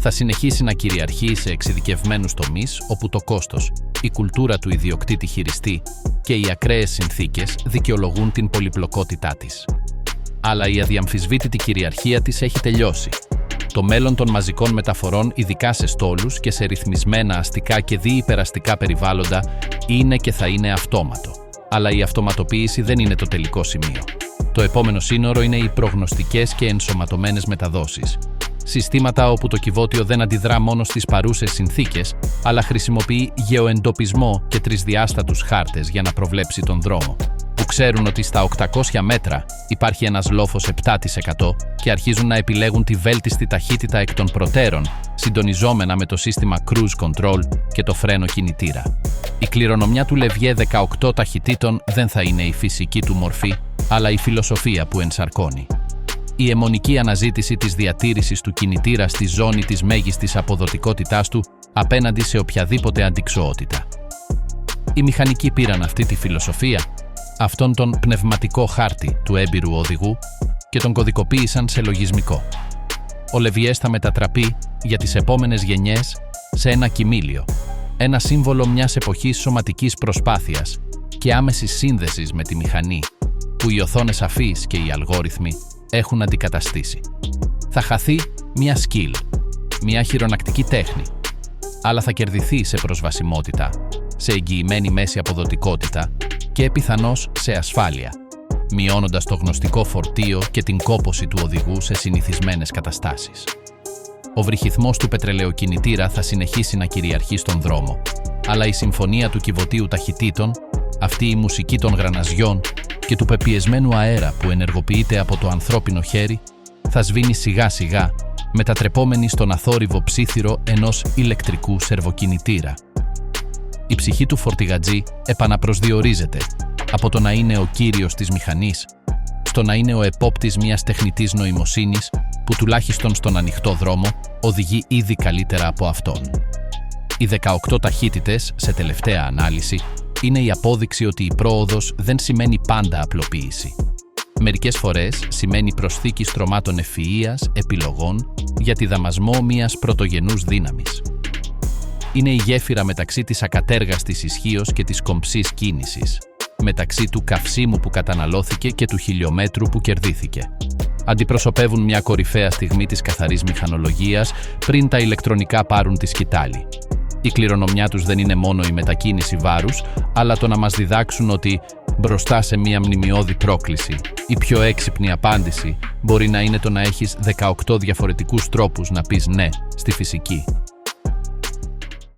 Θα συνεχίσει να κυριαρχεί σε εξειδικευμένους τομείς όπου το κόστος, η κουλτούρα του ιδιοκτήτη χειριστή και οι ακραίες συνθήκες δικαιολογούν την πολυπλοκότητά της. Αλλά η αδιαμφισβήτητη κυριαρχία της έχει τελειώσει. Το μέλλον των μαζικών μεταφορών, ειδικά σε στόλους και σε ρυθμισμένα αστικά και διυπεραστικά περιβάλλοντα, είναι και θα είναι αυτόματο. Αλλά η αυτοματοποίηση δεν είναι το τελικό σημείο. Το επόμενο σύνορο είναι οι προγνωστικές και ενσωματωμένες μεταδόσεις. Συστήματα όπου το κυβότιο δεν αντιδρά μόνο στις παρούσες συνθήκες, αλλά χρησιμοποιεί γεωεντοπισμό και τρισδιάστατους χάρτες για να προβλέψει τον δρόμο, που ξέρουν ότι στα 800 μέτρα υπάρχει ένας λόφος 7% και αρχίζουν να επιλέγουν τη βέλτιστη ταχύτητα εκ των προτέρων, συντονιζόμενα με το σύστημα cruise control και το φρένο κινητήρα. Η κληρονομιά του Λεβιέ 18 ταχυτήτων δεν θα είναι η φυσική του μορφή, αλλά η φιλοσοφία που ενσαρκώνει. Η αιμονική αναζήτηση της διατήρησης του κινητήρα στη ζώνη της μέγιστης αποδοτικότητάς του απέναντι σε οποιαδήποτε αντιξοότητα. Οι μηχανικοί πήραν αυτή τη φιλοσοφία, αυτόν τον πνευματικό χάρτη του έμπειρου οδηγού, και τον κωδικοποίησαν σε λογισμικό. Ο Λεβιές θα μετατραπεί για τις επόμενες γενιές σε ένα κοιμήλιο, ένα σύμβολο μιας εποχής σωματικής προσπάθειας και άμεσης σύνδεσης με τη μηχανή, που οι οθόνες αφής και οι αλγόριθμοι έχουν αντικαταστήσει. Θα χαθεί μια skill, μια χειρονακτική τέχνη, αλλά θα κερδιθεί σε προσβασιμότητα, σε εγγυημένη μέση αποδοτικότητα και πιθανώς σε ασφάλεια, μειώνοντας το γνωστικό φορτίο και την κόπωση του οδηγού σε συνηθισμένες καταστάσεις. Ο βρυχυθμός του πετρελαιοκινητήρα θα συνεχίσει να κυριαρχεί στον δρόμο, αλλά η συμφωνία του κυβωτίου ταχυτήτων, αυτή η μουσική των γραναζιών και του πεπιεσμένου αέρα που ενεργοποιείται από το ανθρώπινο χέρι, θα σβήνει σιγά σιγά, μετατρεπόμενη στον αθόρυβο ψίθυρο ενός ηλεκτρικού σερβοκινητήρα. Η ψυχή του φορτηγατζή επαναπροσδιορίζεται από το να είναι ο κύριος της μηχανής στο να είναι ο επόπτης μιας τεχνητής νοημοσύνης που τουλάχιστον στον ανοιχτό δρόμο οδηγεί ήδη καλύτερα από αυτόν. Οι 18 ταχύτητες, σε τελευταία ανάλυση, είναι η απόδειξη ότι η πρόοδος δεν σημαίνει πάντα απλοποίηση. Μερικές φορές σημαίνει προσθήκη στρωμάτων ευφυΐας, επιλογών για τη δαμασμό μιας πρωτογενούς δύναμης. Είναι η γέφυρα μεταξύ της ακατέργαστης ισχύος και της κομψής κίνησης, μεταξύ του καυσίμου που καταναλώθηκε και του χιλιομέτρου που κερδίθηκε. Αντιπροσωπεύουν μια κορυφαία στιγμή της καθαρής μηχανολογίας πριν τα ηλεκτρονικά πάρουν τη σκητάλη. Η κληρονομιά τους δεν είναι μόνο η μετακίνηση βάρους, αλλά το να μας διδάξουν ότι μπροστά σε μια μνημιώδη πρόκληση, η πιο έξυπνη απάντηση μπορεί να είναι το να έχεις 18 διαφορετικούς τρόπους να πεις ναι στη φυσική.